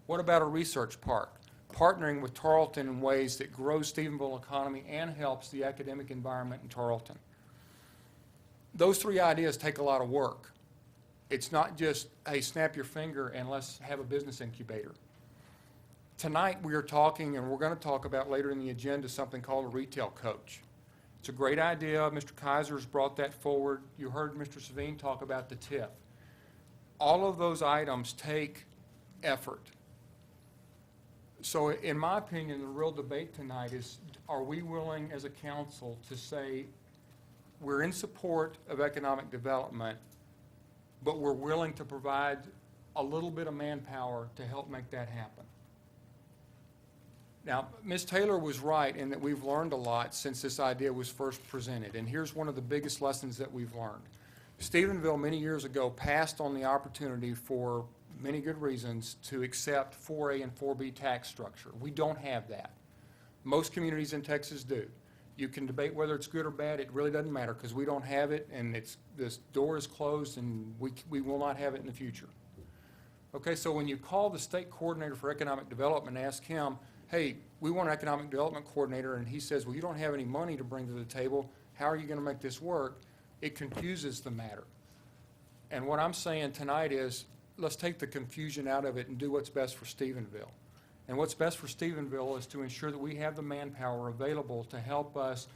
What about a research park? Partnering with Tarleton in ways that grows Stephenville economy and helps the academic environment in Tarleton. Those three ideas take a lot of work. It's not just, hey, snap your finger and let's have a business incubator. Tonight we are talking, and we're going to talk about later in the agenda, something called a retail coach. It's a great idea. Mr. Kaiser's brought that forward. You heard Mr. Savine talk about the TIF. All of those items take effort. So in my opinion, the real debate tonight is, are we willing as a council to say we're in support of economic development, but we're willing to provide a little bit of manpower to help make that happen? Now, Ms. Taylor was right in that we've learned a lot since this idea was first presented, and here's one of the biggest lessons that we've learned. Stephenville, many years ago, passed on the opportunity for many good reasons to accept 4A and 4B tax structure. We don't have that. Most communities in Texas do. You can debate whether it's good or bad. It really doesn't matter because we don't have it, and this door is closed, and we will not have it in the future. Okay, so when you call the state coordinator for economic development and ask him, hey, we want an economic development coordinator, and he says, well, you don't have any money to bring to the table. How are you going to make this work? It confuses the matter. And what I'm saying tonight is, let's take the confusion out of it and do what's best for Stephenville. And what's best for Stephenville is to ensure that we have the manpower available to help us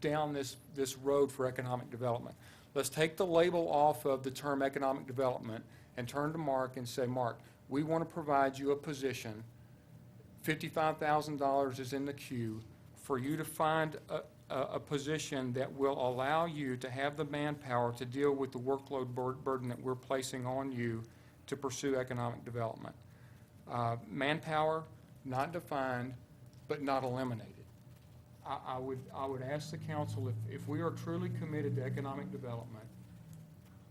down this road for economic development. Let's take the label off of the term economic development and turn to Mark and say, Mark, we want to provide you a position. $55,000 is in the queue for you to find a position that will allow you to have the manpower to deal with the workload burden that we're placing on you to pursue economic development. Manpower, not defined, but not eliminated. I would ask the council, if we are truly committed to economic development,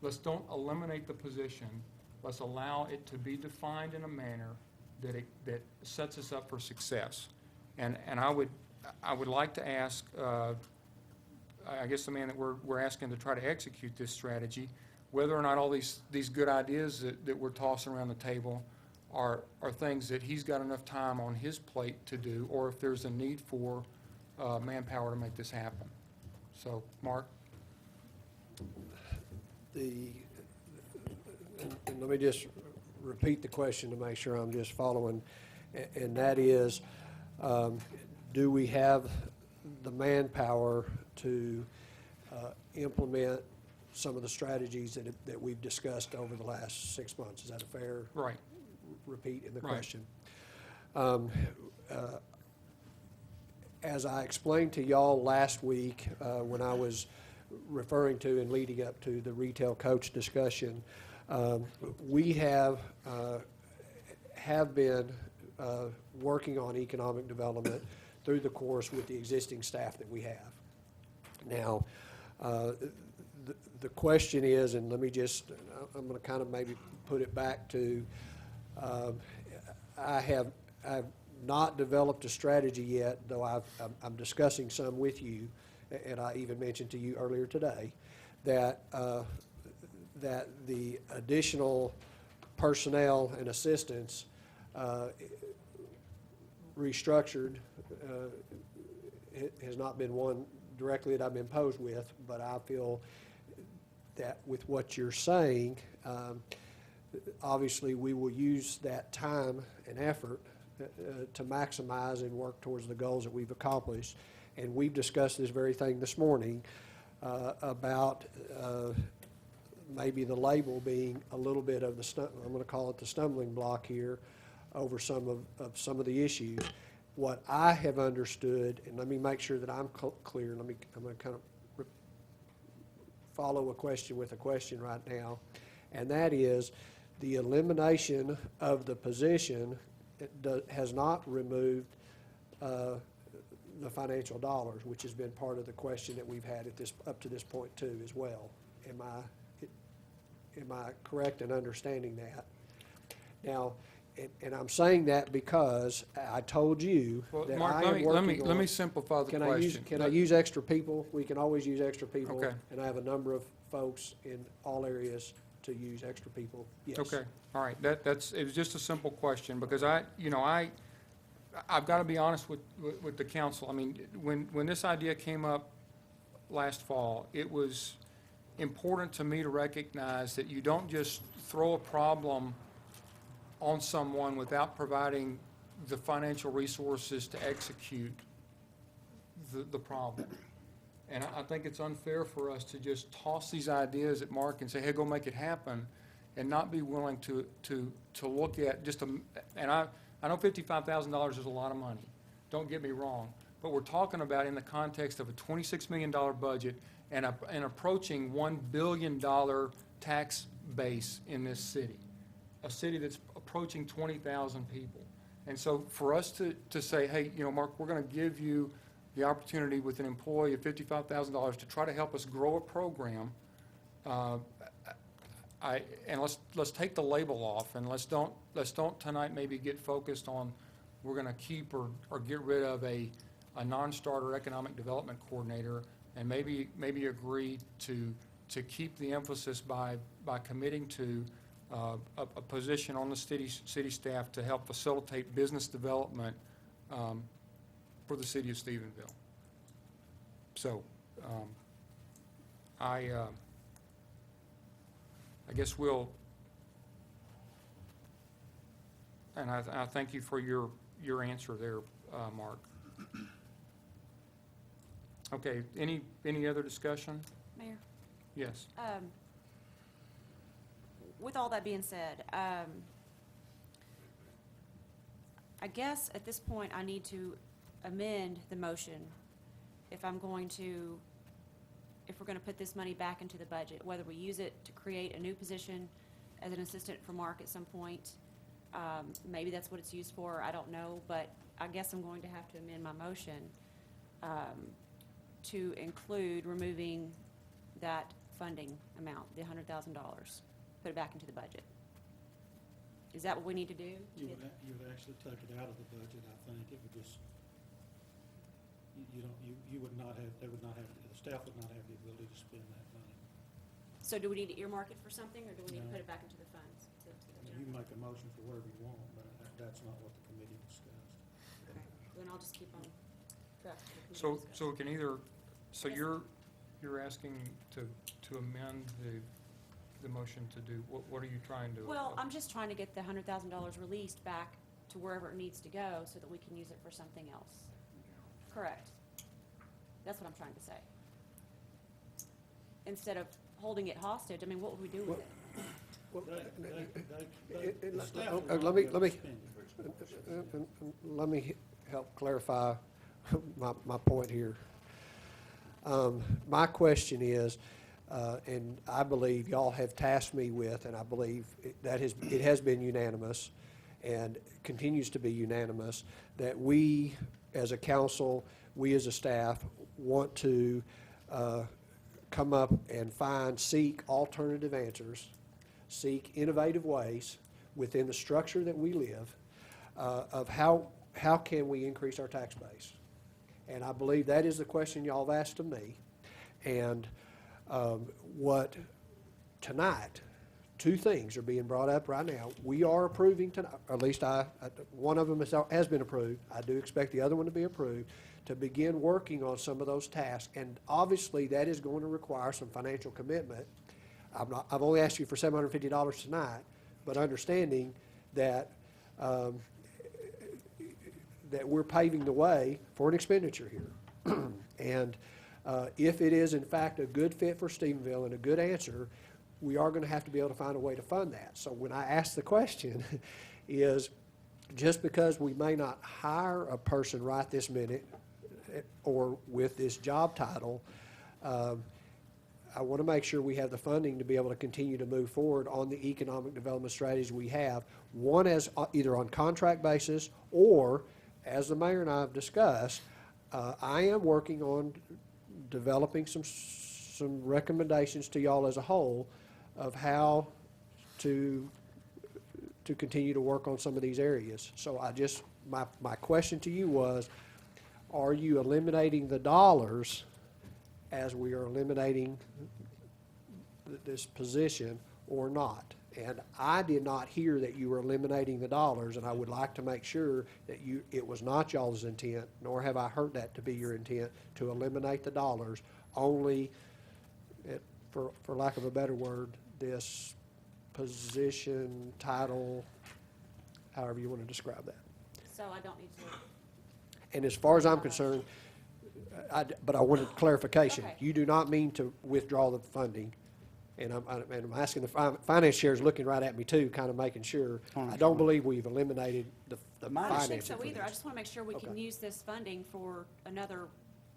let's don't eliminate the position. Let's allow it to be defined in a manner that sets us up for success. And I would like to ask, I guess the man that we're asking to try to execute this strategy, whether or not all these good ideas that we're tossing around the table are things that he's got enough time on his plate to do, or if there's a need for manpower to make this happen. So, Mark? And let me just repeat the question to make sure I'm just following, and that is, do we have the manpower to implement some of the strategies that we've discussed over the last 6 months? Is that a fair Right. repeat in the Right. question? As I explained to y'all last week when I was referring to and leading up to the retail coach discussion, we have been working on economic development through the course with the existing staff that we have. Now, the question is, and let me just, I'm going to kind of maybe put it back to, I've not developed a strategy yet, though I'm discussing some with you, and I even mentioned to you earlier today that the additional personnel and assistance restructured has not been one directly that I've been posed with, but I feel that with what you're saying, obviously we will use that time and effort to maximize and work towards the goals that we've accomplished. and we've discussed this very thing this morning, about maybe the label being a little bit of I'm going to call it the stumbling block here over some of the issues. What I have understood, and let me make sure that I'm clear, I'm going to kind of follow a question with a question right now, and that is the elimination of the position has not removed the financial dollars, which has been part of the question that we've had up to this point too as well. Am I correct in understanding that? Now, and I'm saying that because I told you Well, that Mark, I let am me, working let me on. simplify the Can question. I use extra people? We can always use extra people. Okay. And I have a number of folks in all areas to use extra people, yes. Okay, all right, it was just a simple question, because I've got to be honest with the council. I mean, when this idea came up last fall, it was important to me to recognize that you don't just throw a problem on someone without providing the financial resources to execute the problem. And I think it's unfair for us to just toss these ideas at Mark and say, hey, go make it happen, and not be willing to look at and I know $55,000 is a lot of money, don't get me wrong, but we're talking about in the context of a $26 million budget and approaching $1 billion tax base in this city, a city that's approaching 20,000 people. And so for us to say, hey, Mark, we're going to give you the opportunity with an employee of $55,000 to try to help us grow a program, and let's take the label off, and let's don't tonight maybe get focused on we're going to keep or get rid of a non-starter economic development coordinator, and maybe agree to keep the emphasis by committing to a position on the city staff to help facilitate business development for the city of Stephenville. So, I guess and I thank you for your answer there, Mark. Okay, any other discussion? Mayor? Yes. With all that being said, I guess at this point I need to amend the motion if we're going to put this money back into the budget, whether we use it to create a new position as an assistant for Mark at some point. Maybe that's what it's used for, I don't know, but I guess I'm going to have to amend my motion to include removing that funding amount, the $100,000, put it back into the budget. Is that what we need to do? You would actually take it out of the budget, I think. It would just, you would not have, they would not have, the staff would not have the ability to spend that money. So do we need to earmark it for something, or do we need to put it back into the funds? to the You general can fund? make a motion for whatever you want, but that's not what the committee discussed. Okay. Then I'll just keep on track. of the So committee discussion. we can either, so Yes. you're asking to amend the motion to do, what are you trying to? Well, I'm just trying to get the $100,000 released back to wherever it needs to go so that we can use it for something else. Correct. That's what I'm trying to say. Instead of holding it hostage, I mean, what would we do with it? Well, The staff would let not me- be able let to me- spend it. Let me help clarify my point here. My question is, and I believe y'all have tasked me with, and I believe it has been unanimous and continues to be unanimous, that we as a council, we as a staff want to come up and seek alternative answers, seek innovative ways within the structure that we live of how can we increase our tax base. And I believe that is the question y'all have asked of me. And what tonight, two things are being brought up right now. We are approving tonight, or at least one of them has been approved. I do expect the other one to be approved, to begin working on some of those tasks. And obviously, that is going to require some financial commitment. I've only asked you for $750 tonight, but understanding that that we're paving the way for an expenditure here. And if it is in fact a good fit for Stephenville and a good answer, we are going to have to be able to find a way to fund that. So when I ask the question is, just because we may not hire a person right this minute or with this job title, I want to make sure we have the funding to be able to continue to move forward on the economic development strategies we have. One as either on contract basis or, as the mayor and I have discussed, I am working on developing some recommendations to y'all as a whole of how to continue to work on some of these areas. So my question to you was, are you eliminating the dollars as we are eliminating this position or not? And I did not hear that you were eliminating the dollars, and I would like to make sure that it was not y'all's intent, nor have I heard that to be your intent, to eliminate the dollars, only, for lack of a better word, this position, title, however you want to describe that. So I don't need to, And as far as I'm concerned, but I wanted clarification. Okay. You do not mean to withdraw the funding. And I'm asking, the finance chair is looking right at me too, kind of making sure. I don't believe we've eliminated the I don't financing. think so for either. I this. just want to make sure we can Okay. use this funding for another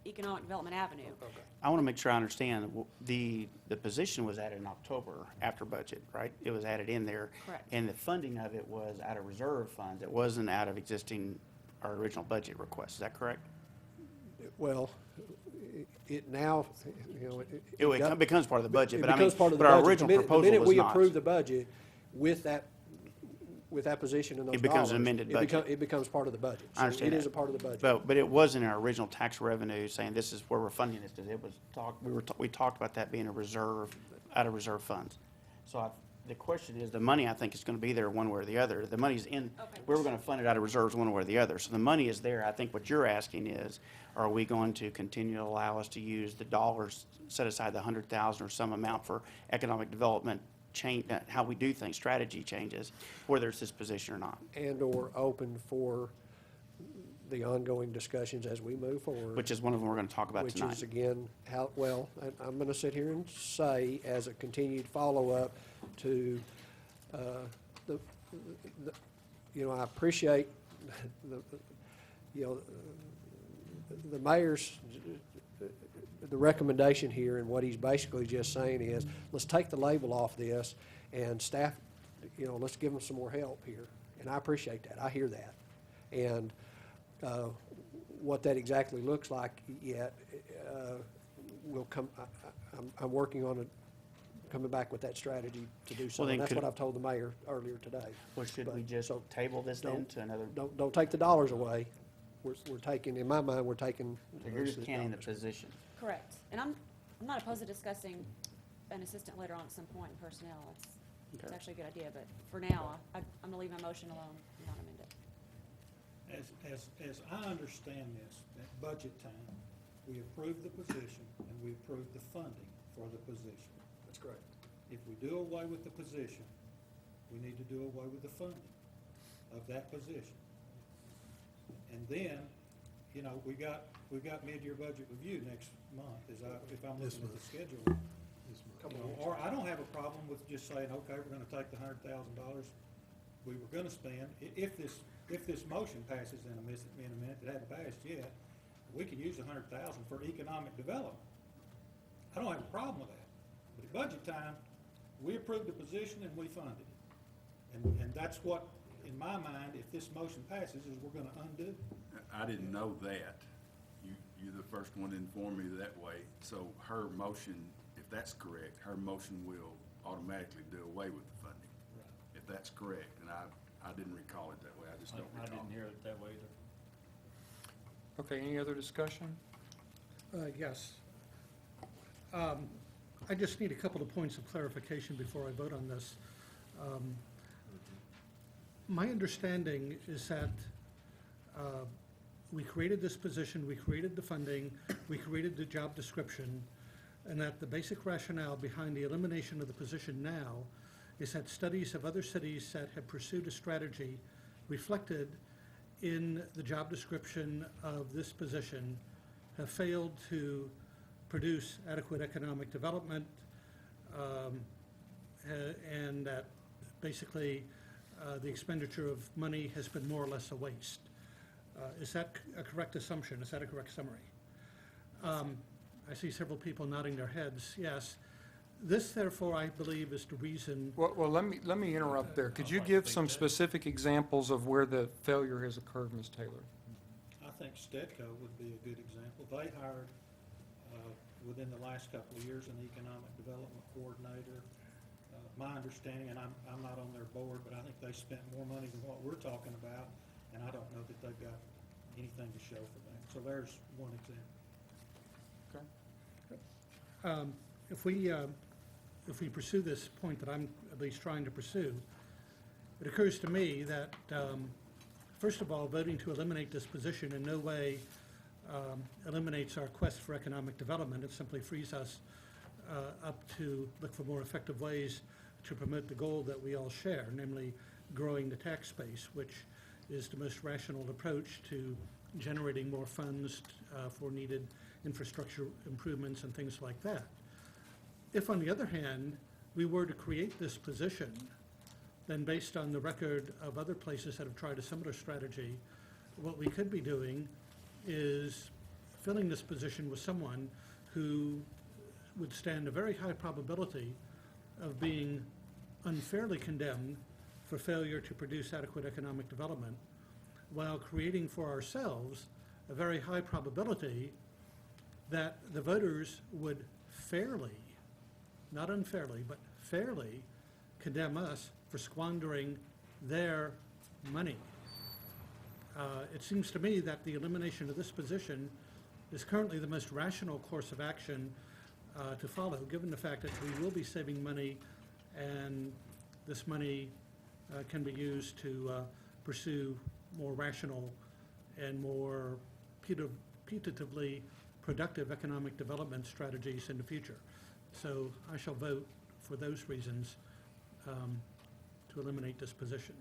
economic development avenue. Okay. I want to make sure I understand, the position was added in October after budget, right? It was added in there. Correct. And the funding of it was out of reserve funds. It wasn't out of our original budget request. Is that correct? Well, it now, you know. It becomes part of the budget, It but I mean, becomes part of the but our budget. original The proposal minute was we not. approve the budget with that position and those dollars. It becomes an amended budget. It becomes part of the budget. I understand So it is that. a part of the budget. But it wasn't our original tax revenue saying this is where we're funding this. It was we talked about that being a reserve, out of reserve funds. So the question is, the money I think is going to be there one way or the other. The money's in, Okay. we were going to fund it out of reserves one way or the other. So the money is there. I think what you're asking is, are we going to continue to allow us to use the dollars, set aside the 100,000 or some amount for economic development, change, how we do things, strategy changes, whether it's this position or not? And/or open for the ongoing discussions as we move forward. Which is one of them we're going to talk about Which tonight. is, again, I'm going to sit here and say, as a continued follow-up to I appreciate the mayor's, the recommendation here, and what he's basically just saying is, let's take the label off this, and staff, let's give them some more help here. And I appreciate that. I hear that. And what that exactly looks like yet will come. I'm working on coming back with that strategy to do so. Well, then And that's could- what I've told the mayor earlier today. Well, should we But- just so table this then don't- to another? Don't take the dollars away. We're taking, in my mind, we're taking. So you're just versus canning the dollars. position. Correct. And I'm not opposed to discussing an assistant later on at some point in personnel. It's Okay. actually a good idea, but for now, I'm going to leave my motion alone and not amend it. As I understand this, at budget time, we approve the position and we approve the funding for the position. That's correct. If we do away with the position, we need to do away with the funding of that position. And then, we've got mid-year budget review next month, if I'm looking at the schedule. Or I don't have a problem with just saying, okay, we're gonna take the $100,000 we were gonna spend. If this motion passes in a minute, it hasn't passed yet, we can use the $100,000 for economic development. I don't have a problem with that. But at budget time, we approved the position and we funded it. And that's what, in my mind, if this motion passes, is we're gonna undo. I didn't know that. You're the first one to inform me that way. So her motion, if that's correct, her motion will automatically do away with the funding. If that's correct, and I didn't recall it that way, I just don't I recall. didn't hear it that way either. Okay, any other discussion? Yes. I just need a couple of points of clarification before I vote on this. My understanding is that we created this position, we created the funding, we created the job description, and that the basic rationale behind the elimination of the position now is that studies of other cities that have pursued a strategy reflected in the job description of this position have failed to produce adequate economic development, and that basically the expenditure of money has been more or less a waste. Is that a correct assumption? Is that a correct summary? I see several people nodding their heads, yes. This, therefore, I believe, is the reason. Well, let me interrupt there. Could you give some specific examples of where the failure has occurred, Ms. Taylor? I think Stedco would be a good example. They hired, within the last couple of years, an economic development coordinator. My understanding, and I'm not on their board, but I think they spent more money than what we're talking about, and I don't know that they've got anything to show for that. So there's one example. If we pursue this point that I'm at least trying to pursue, it occurs to me that, first of all, voting to eliminate this position in no way eliminates our quest for economic development. It simply frees us up to look for more effective ways to promote the goal that we all share, namely growing the tax base, which is the most rational approach to generating more funds for needed infrastructure improvements and things like that. If, on the other hand, we were to create this position, then based on the record of other places that have tried a similar strategy, what we could be doing is filling this position with someone who would stand a very high probability of being unfairly condemned for failure to produce adequate economic development, while creating for ourselves a very high probability that the voters would fairly, not unfairly, but fairly condemn us for squandering their money. It seems to me that the elimination of this position is currently the most rational course of action to follow, given the fact that we will be saving money, and this money can be used to pursue more rational and more putatively productive economic development strategies in the future. So I shall vote for those reasons to eliminate this position.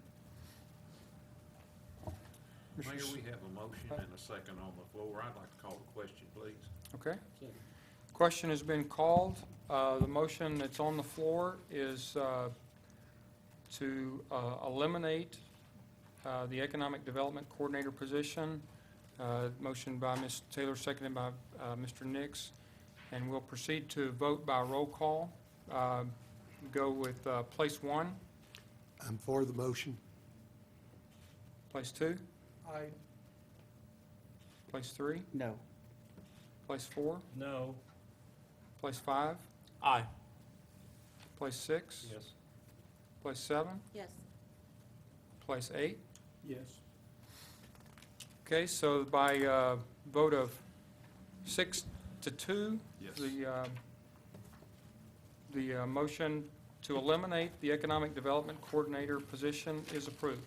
Mayor, we have a motion and a second on the floor. I'd like to call the question, please. Okay. Question has been called. The motion that's on the floor is to eliminate the Economic Development Coordinator position. Motion by Ms. Taylor, seconded by Mr. Nix. And we'll proceed to vote by roll call. Go with place 1, I'm for the motion. place 2, Aye. place 3, No. place 4, No. place 5, Aye. place 6, Yes. place 7, Yes. place 8. Yes. Okay, so by vote of 6-2, Yes. the motion to eliminate the Economic Development Coordinator position is approved.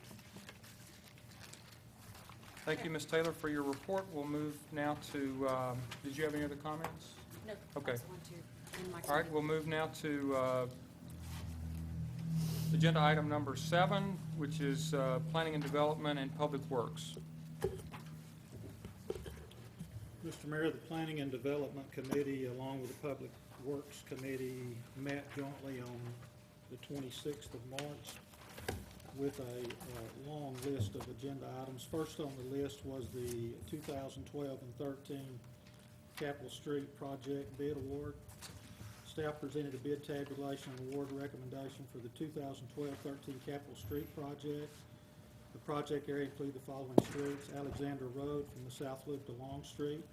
Thank you, Ms. Taylor, for your report. We'll move now to, did you have any other comments? No. Okay. I just want to end my All right, comment. we'll move now to agenda item number 7, which is Planning and Development and Public Works. Mr. Mayor, the Planning and Development Committee, along with the Public Works Committee, met jointly on the 26th of March with a long list of agenda items. First on the list was the 2012 and 13 Capitol Street Project Bid Award. Staff presented a bid tabulation and award recommendation for the 2012-13 Capitol Street project. The project area included the following streets: Alexander Road from the South Loop to Long Street,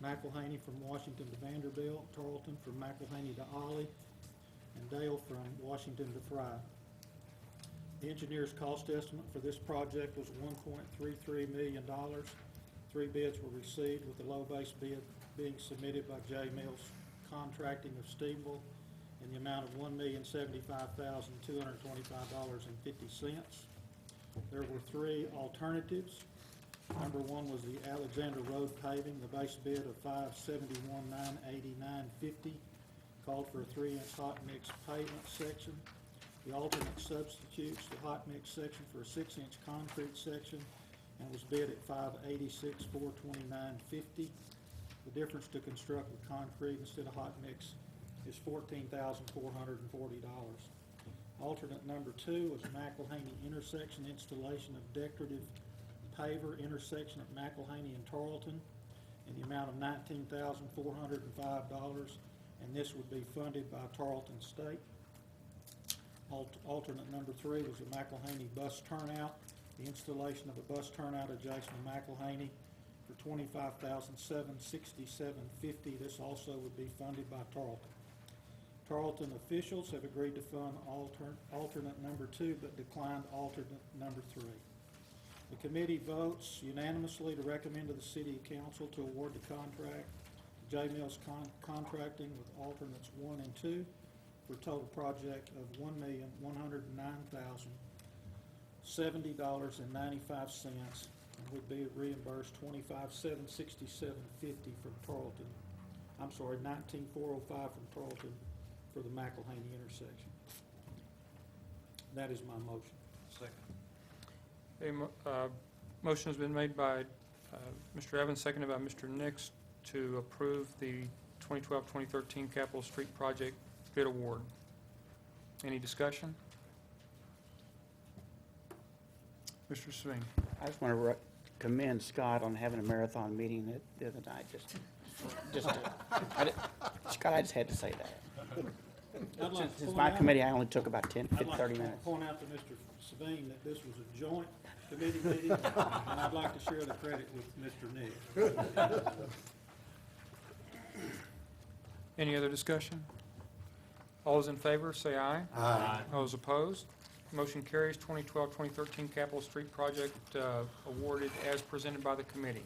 McElhaney from Washington to Vanderbilt, Tarleton from McElhaney to Ollie, and Dale from Washington to Fry. The engineer's cost estimate for this project was $1.33 million. 3 bids were received, with the low base bid being submitted by J. Mills Contracting of Stephenville in the amount of $1,075,225.50. There were 3 alternatives. Number 1 was the Alexander Road paving. The base bid of $571,989.50 called for a 3-inch hot mix pavement section. The alternate substitutes the hot mix section for a 6-inch concrete section and was bid at $586,429.50. The difference to construct with concrete instead of hot mix is $14,440. Alternate number 2 was McElhaney intersection installation of decorative paver intersection at McElhaney and Tarleton in the amount of $19,405, and this would be funded by Tarleton State. Alternate number 3 was the McElhaney bus turnout, the installation of a bus turnout adjacent to McElhaney for $25,767.50. This also would be funded by Tarleton. Tarleton officials have agreed to fund alternate number 2, but declined alternate number 3. The committee votes unanimously to recommend to the City Council to award the contract to J. Mills Contracting with alternates 1 and 2 for a total project of $1,109,070.95 and would be reimbursed $25,767.50 from Tarleton. I'm sorry, $19,405 from Tarleton for the McElhaney intersection. That is my motion. Second. Motion has been made by Mr. Evans, seconded by Mr. Nix, to approve the 2012-2013 Capitol Street Project bid award. Any discussion? Mr. Sveen. I just want to commend Scott on having a marathon meeting the other night, Scott, I just had to say that. I'd like to Since point my out- committee, I only took about 10, I'd like 30 to minutes. point out to Mr. Savine that this was a joint committee meeting, and I'd like to share the credit with Mr. Nick. Any other discussion? All those in favor, say aye. Aye. Those opposed? Motion carries. 2012-2013 Capitol Street Project awarded as presented by the committee.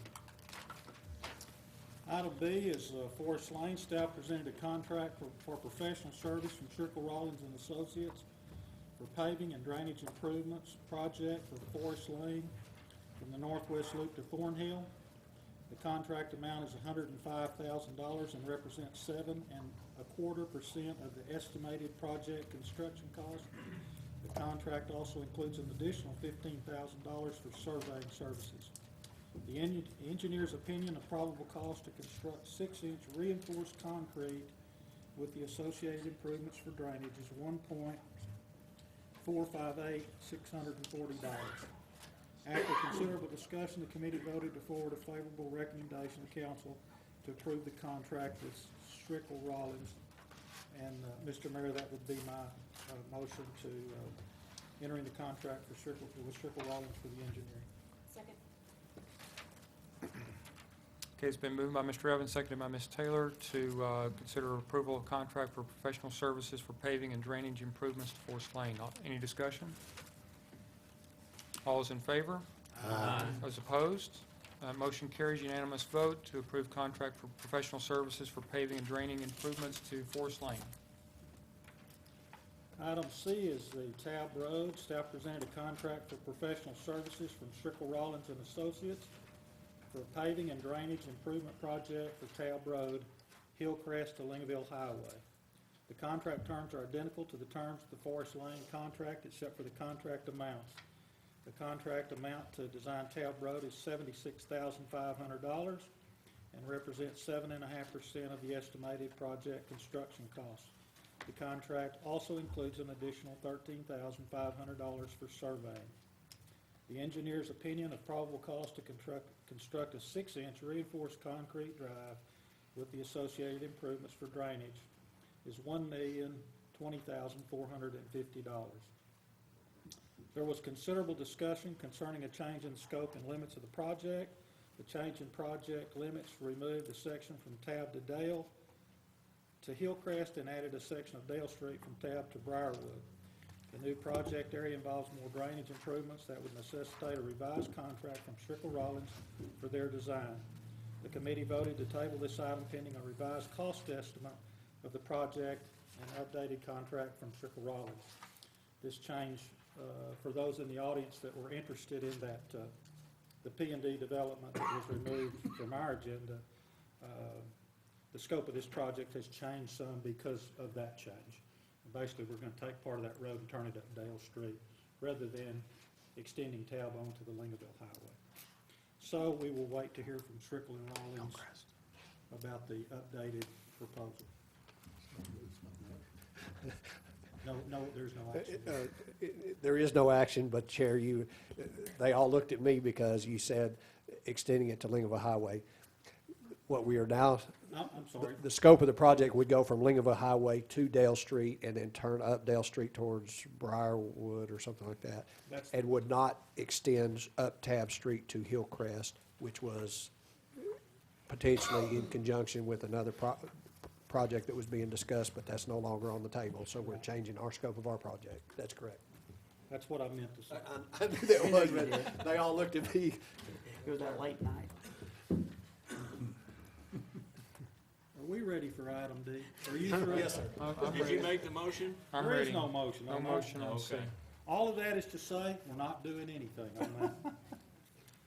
Item B is Forest Lane. Staff presented a contract for professional service from Trickle Rollins and Associates for paving and drainage improvements project for Forest Lane from the northwest loop to Thornhill. The contract amount is $105,000 and represents 7.25% of the estimated project construction cost. The contract also includes an additional $15,000 for surveying services. The engineer's opinion of probable cost to construct 6-inch reinforced concrete with the associated improvements for drainage is $1,458,640. After considerable discussion, the committee voted to forward a favorable recommendation to council to approve the contract with Strickle Rollins. And, Mr. Mayor, that would be my motion to entering the contract with Strickle Rollins for the engineering. Second. Okay, it's been moved by Mr. Evans, seconded by Ms. Taylor to consider approval of contract for professional services for paving and drainage improvements to Forest Lane. Any discussion? All those in favor? Aye. Those opposed? Motion carries unanimous vote to approve contract for professional services for paving and draining improvements to Forest Lane. Item C is the Tab Road. Staff presented a contract for professional services from Strickle Rollins and Associates for paving and drainage improvement project for Tab Road, Hillcrest to Lingerville Highway. The contract terms are identical to the terms of the Forest Lane contract except for the contract amounts. The contract amount to design Tab Road is $76,500 and represents 7.5% of the estimated project construction costs. The contract also includes an additional $13,500 for surveying. The engineer's opinion of probable cost to construct a 6-inch reinforced concrete drive with the associated improvements for drainage is $1,020,450. There was considerable discussion concerning a change in the scope and limits of the project. The change in project limits removed a section from Tab to Dale to Hillcrest and added a section of Dale Street from Tab to Briarwood. The new project area involves more drainage improvements that would necessitate a revised contract from Strickle Rollins for their design. The committee voted to table this item pending a revised cost estimate of the project and updated contract from Strickle Rollins. This change, for those in the audience that were interested in that, the P&D development that was removed from our agenda, the scope of this project has changed some because of that change. Basically, we're going to take part of that road and turn it up Dale Street rather than extending Tab onto the Lingerville Highway. So we will wait to hear from Strickle and Rollins about the updated proposal? No, there's no action. There is no action, but Chair, they all looked at me because you said extending it to Lingville Highway. What we are now, I'm sorry. the scope of the project would go from Lingville Highway to Dale Street and then turn up Dale Street towards Briarwood or something like that. That's- And would not extend up Tab Street to Hillcrest, which was potentially in conjunction with another project that was being discussed, but that's no longer on the table. So we're changing our scope of our project. That's correct. That's what I meant to say. I knew that was, but they all looked at me. It was that late night. Are we ready for item D? Are you ready? Yes, sir. I'm Did you ready. make the motion? I'm There is ready. no motion. No on that. motion on C. Okay. All of that is to say, we're not doing anything on that.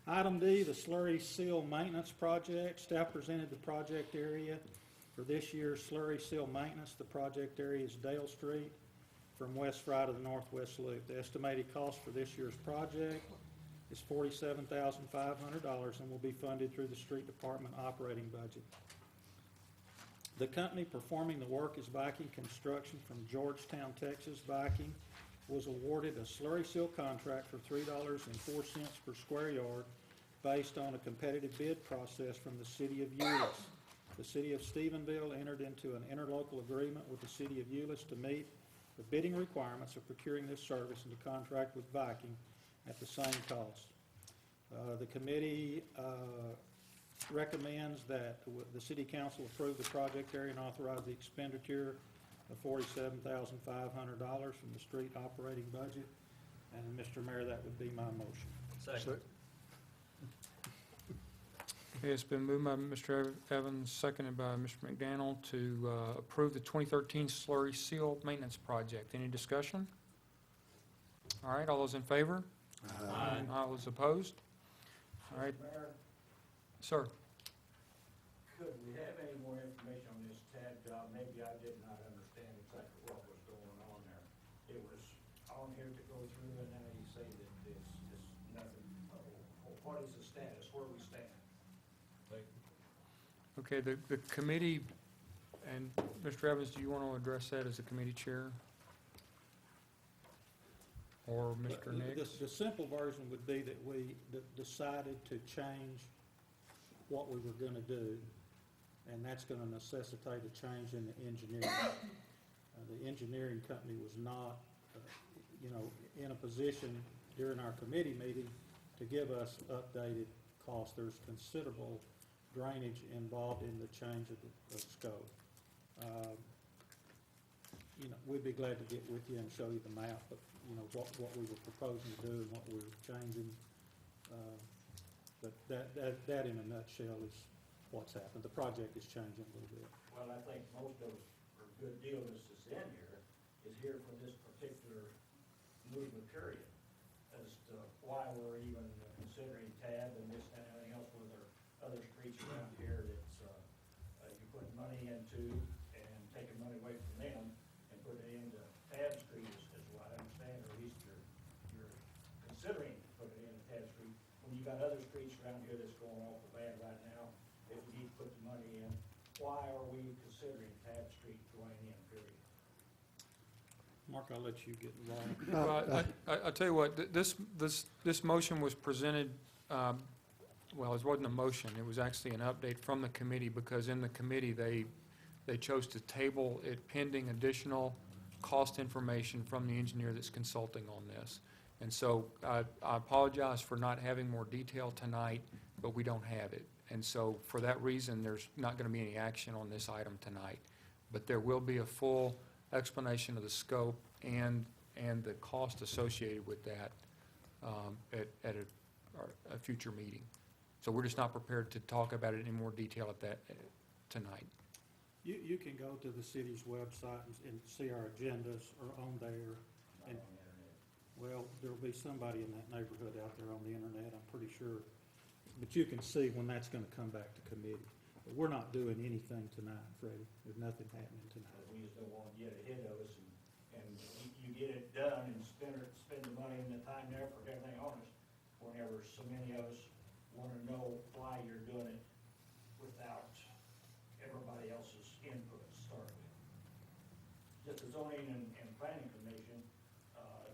Item D, the slurry seal maintenance project. Staff presented the project area for this year's slurry seal maintenance. The project area is Dale Street from West Fry to the Northwest Loop. The estimated cost for this year's project is $47,500 and will be funded through the street department operating budget. The company performing the work is Viking Construction from Georgetown, Texas. Viking was awarded a slurry seal contract for $3.04 per square yard based on a competitive bid process from the city of Euless. The city of Stephenville entered into an interlocal agreement with the city of Euless to meet the bidding requirements of procuring this service and to contract with Viking at the same cost. The committee recommends that the city council approve the project area and authorize the expenditure of $47,500 from the street operating budget. And Mr. Mayor, that would be my motion. Second. Okay, it's been moved by Mr. Evans, seconded by Mr. McDaniel to approve the 2013 slurry seal maintenance project. Any discussion? All right, all those in favor? Aye. All those opposed? All right, Mayor, sir. could we have any more information on this tab job? Maybe I did not understand exactly what was going on there. It was on here to go through, and now you say that it's nothing. What is the status? Where we stand? Okay, the committee, and Mr. Evans, do you want to address that as the committee chair? Or Mr. Nix? The simple version would be that we decided to change what we were gonna do, and that's gonna necessitate a change in the engineering. The engineering company was not, in a position during our committee meeting to give us updated costs. There's considerable drainage involved in the change of scope. We'd be glad to get with you and show you the map, but, what we were proposing to do and what we were changing. But that in a nutshell is what's happened. The project is changing a little bit. Well, I think most of us are a good deal of this is in here, is here for this particular movement period as to why we're even considering tab and this and everything else with our other streets around here that's, you're putting money into and taking money away from them and putting it into tab street is what I understand, or at least you're considering putting it into tab street. When you got other streets around here that's going awful bad right now, if we need to put the money in, why are we considering tab street going in, period? Mark, I'll let you get involved. Well, I tell you what, this motion was presented, well, it wasn't a motion, it was actually an update from the committee, because in the committee, they chose to table it pending additional cost information from the engineer that's consulting on this. And so I apologize for not having more detail tonight, but we don't have it. And so for that reason, there's not going to be any action on this item tonight. But there will be a full explanation of the scope and the cost associated with that at a future meeting. So we're just not prepared to talk about it in more detail tonight. You can go to the city's website and see our agendas are on there. And, well, there'll be somebody in that neighborhood out there on the internet, I'm pretty sure. But you can see when that's gonna come back to committee. But we're not doing anything tonight, Freddie. There's nothing happening tonight. We just don't want to get ahead of us and you get it done and spend the money and the time and effort, everything on us, whenever so many of us want to know why you're doing it without anybody else's input to start with. Just the zoning and planning commission,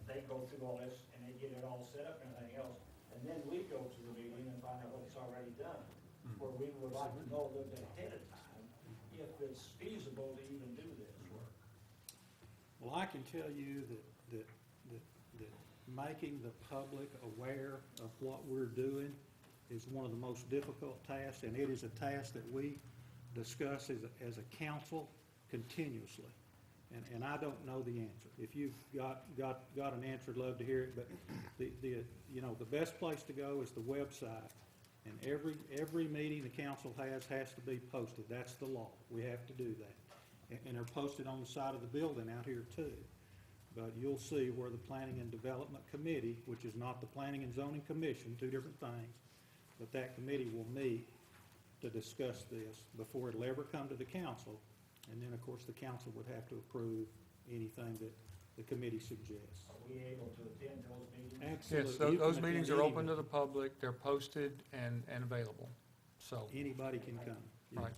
they go through all this and they get it all set up and everything else, and then we go to the meeting and find out what it's already done. Where we would like to know a little bit ahead of time if it's feasible to even do this work. Well, I can tell you that making the public aware of what we're doing is one of the most difficult tasks, and it is a task that we discuss as a council continuously. And I don't know the answer. If you've got an answer, I'd love to hear it, but the best place to go is the website. And every meeting the council has to be posted. That's the law. We have to do that. And they're posted on the side of the building out here too. But you'll see where the Planning and Development Committee, which is not the Planning and Zoning Commission, two different things, but that committee will meet to discuss this before it'll ever come to the council. And then, of course, the council would have to approve anything that the committee suggests. Are we able to attend those meetings? Absolutely. Yes, You can those meetings attend are any open to the meeting. public, they're posted and available, so, Anybody can come. Yeah. right.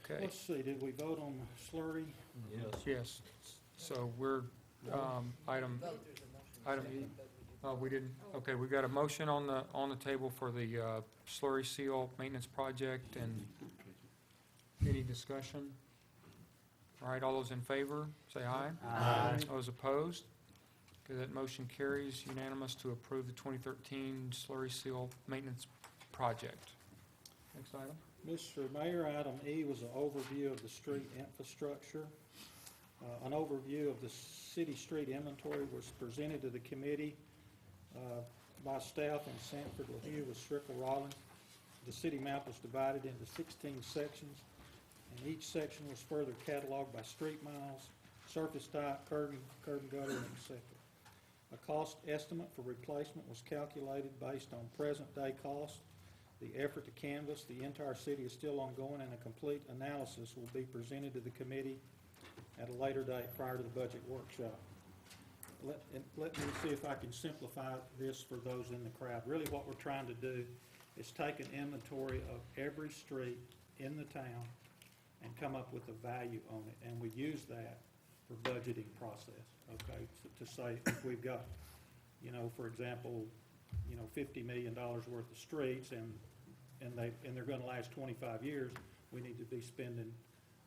Okay, Let's see, did we vote on slurry? Yes. yes, so we're, item E. Oh, we didn't, okay, we got a motion on the table for the slurry seal maintenance project, and any discussion? All right, all those in favor, say aye. Aye. Those opposed? Okay, that motion carries unanimous to approve the 2013 slurry seal maintenance project. Next item? Mr. Mayor, item E was an overview of the street infrastructure. An overview of the city street inventory was presented to the committee by staff in Sanford, LaHue with Strickle Rollins. The city map was divided into 16 sections, and each section was further cataloged by street miles, surface type, curb and gutter, and et cetera. A cost estimate for replacement was calculated based on present-day cost. The effort to canvass the entire city is still ongoing, and a complete analysis will be presented to the committee at a later date prior to the budget workshop. Let me see if I can simplify this for those in the crowd. Really what we're trying to do is take an inventory of every street in the town and come up with a value on it, and we use that for budgeting process, okay? So to say if we've got, for example, $50 million worth of streets and they're gonna last 25 years, we need to be spending,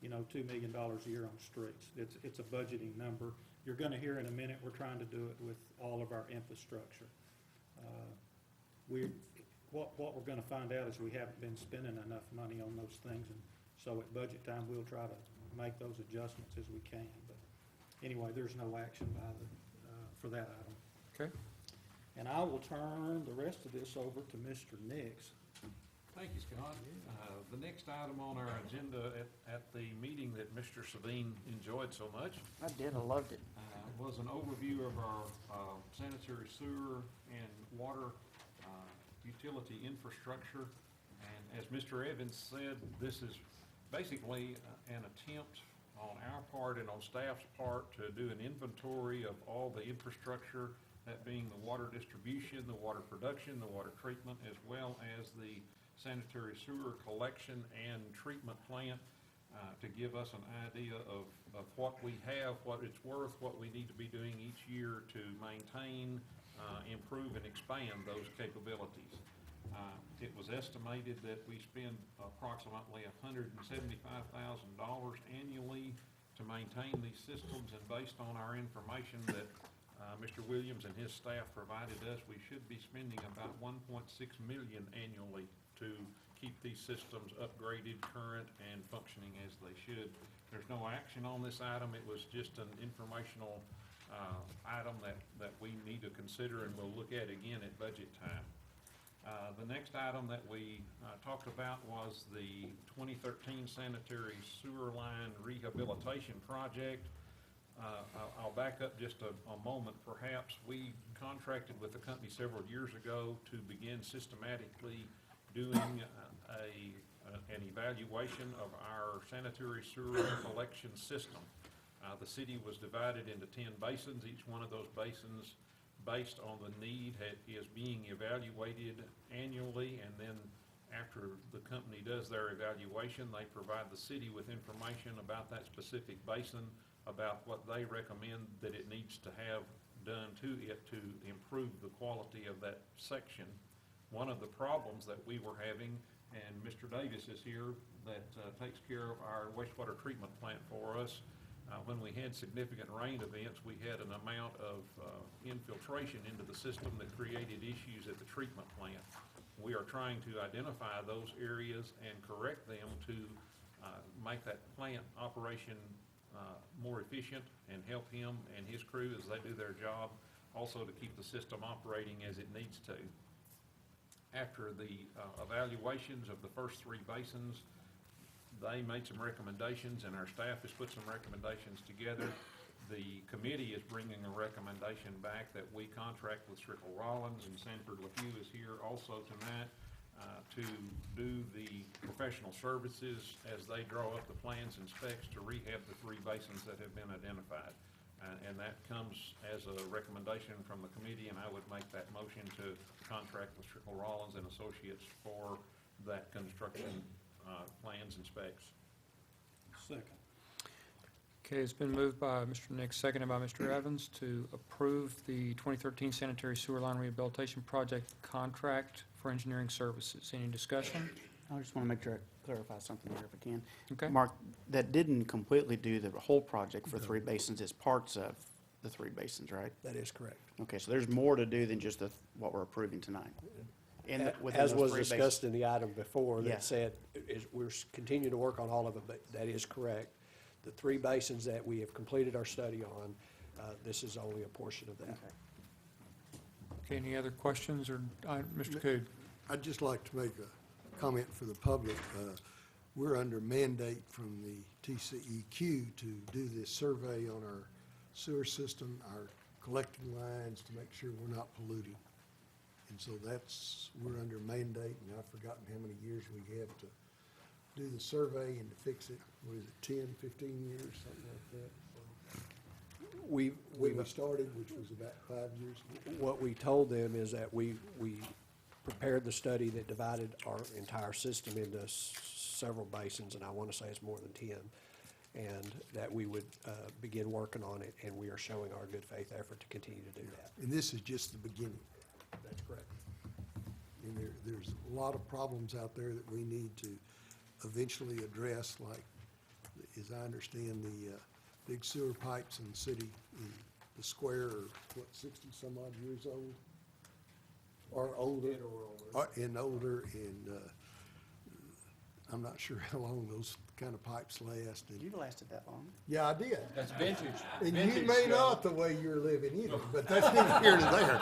$2 million a year on streets. It's a budgeting number. You're gonna hear in a minute, we're trying to do it with all of our infrastructure. What we're gonna find out is we haven't been spending enough money on those things, and so at budget time, we'll try to make those adjustments as we can. But anyway, there's no action for that item. Okay. And I will turn the rest of this over to Mr. Nix. Thank you, Scott. The next item on our agenda at the meeting that Mr. Sabine enjoyed so much I did, I loved it. was an overview of our sanitary sewer and water utility infrastructure. And as Mr. Evans said, this is basically an attempt on our part and on staff's part to do an inventory of all the infrastructure, that being the water distribution, the water production, the water treatment, as well as the sanitary sewer collection and treatment plant, to give us an idea of what we have, what it's worth, what we need to be doing each year to maintain, improve, and expand those capabilities. It was estimated that we spend approximately $175,000 annually to maintain these systems, and based on our information that Mr. Williams and his staff provided us, we should be spending about $1.6 million annually to keep these systems upgraded, current, and functioning as they should. There's no action on this item. It was just an informational item that we need to consider and we'll look at again at budget time. The next item that we talked about was the 2013 sanitary sewer line rehabilitation project. I'll back up just a moment perhaps. We contracted with the company several years ago to begin systematically doing an evaluation of our sanitary sewer collection system. The city was divided into 10 basins. Each one of those basins based on the need, is being evaluated annually, and then after the company does their evaluation, they provide the city with information about that specific basin, about what they recommend that it needs to have done to it to improve the quality of that section. One of the problems that we were having, and Mr. Davis is here, that takes care of our wastewater treatment plant for us. When we had significant rain events, we had an amount of infiltration into the system that created issues at the treatment plant. We are trying to identify those areas and correct them to make that plant operation more efficient and help him and his crew as they do their job, also to keep the system operating as it needs to. After the evaluations of the first 3 basins, they made some recommendations, and our staff has put some recommendations together. The committee is bringing a recommendation back that we contract with Strickle Rollins, and Sanford LaHue is here also tonight to do the professional services as they draw up the plans and specs to rehab the 3 basins that have been identified. And that comes as a recommendation from the committee, and I would make that motion to contract with Strickle Rollins and Associates for that construction plans and specs. Second. Okay, it's been moved by Mr. Nix, seconded by Mr. Evans, to approve the 2013 sanitary sewer line rehabilitation project contract for engineering services. Any discussion? I just want to make sure I clarify something here if I can. Okay. Mark, that didn't completely do the whole project for 3 basins, it's parts of the 3 basins, right? That is correct. Okay, so there's more to do than just what we're approving tonight. Within As those was 3 basins. discussed in the item before, Yeah. that said, we're continuing to work on all of it, but that is correct. The 3 basins that we have completed our study on, this is only a portion of that. Okay. Okay, any other questions, or, Mr. Cood? I'd just like to make a comment for the public. We're under mandate from the TCEQ to do this survey on our sewer system, our collecting lines, to make sure we're not polluting. And so we're under mandate, and I've forgotten how many years we have to do the survey and to fix it. What is it, 10, 15 years, something like that? We When we started, which was about 5 years ago. what we told them is that we prepared the study that divided our entire system into several basins, and I want to say it's more than 10, and that we would begin working on it, and we are showing our good faith effort to continue to do that. And this is just the beginning. That's correct. And there's a lot of problems out there that we need to eventually address, like, as I understand, the big sewer pipes in the city, in the square are, 60-some odd years old? Or older? And older, and I'm not sure how long those kind of pipes last. And You lasted that long? yeah, I did. That's vintage. And you may not the way you're living either, but that's neither here nor there.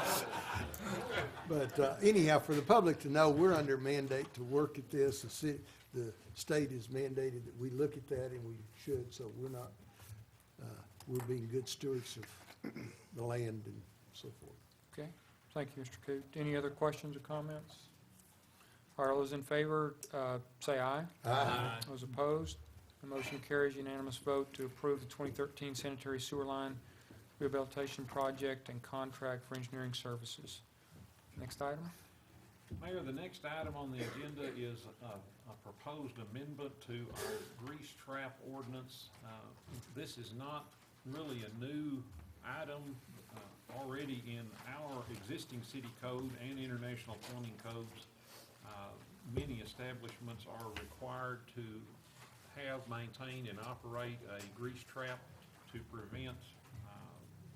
But anyhow, for the public to know, we're under mandate to work at this. The state has mandated that we look at that, and we should, so we're being good stewards of the land and so forth. Okay, thank you, Mr. Coot. Any other questions or comments? All those in favor, say aye. Aye. Those opposed, the motion carries unanimous vote to approve the 2013 sanitary sewer line rehabilitation project and contract for engineering services. Next item? Mayor, the next item on the agenda is a proposed amendment to our grease trap ordinance. This is not really a new item. Already in our existing city code and international plumbing codes, many establishments are required to have, maintain, and operate a grease trap to prevent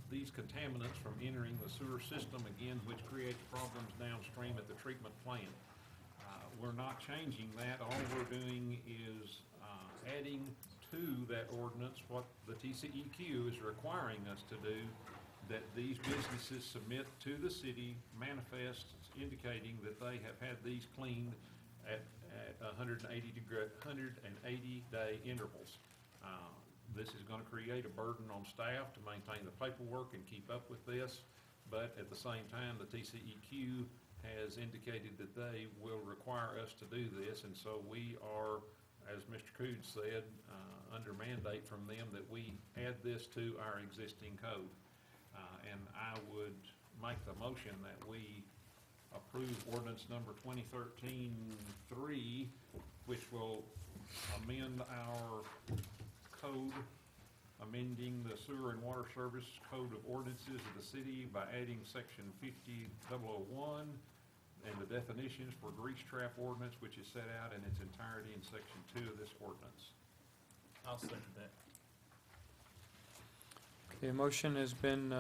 these contaminants from entering the sewer system, again, which creates problems downstream at the treatment plant. We're not changing that. All we're doing is adding to that ordinance what the TCEQ is requiring us to do, that these businesses submit to the city manifests indicating that they have had these cleaned at 180-day intervals. This is going to create a burden on staff to maintain the paperwork and keep up with this, but at the same time, the TCEQ has indicated that they will require us to do this, and so we are, as Mr. Cood said, under mandate from them that we add this to our existing code. And I would make the motion that we approve ordinance number 2013-3, which will amend our code, amending the sewer and water service code of ordinances of the city by adding section 50.001 and the definitions for grease trap ordinance, which is set out in its entirety in section 2 of this ordinance. I'll second that. Okay, a motion has been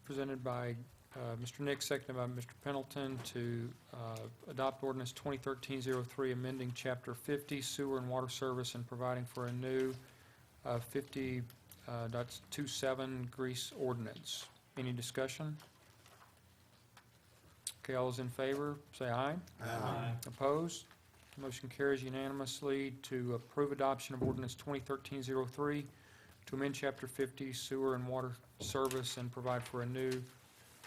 presented by Mr. Nix, seconded by Mr. Pendleton, to adopt ordinance 2013-03, amending Chapter 50 Sewer and Water Service and providing for a new 50.27 grease ordinance. Any discussion? Okay, all those in favor, say aye. Aye. Opposed? Motion carries unanimously to approve adoption of ordinance 2013-03 to amend Chapter 50 Sewer and Water Service and provide for a new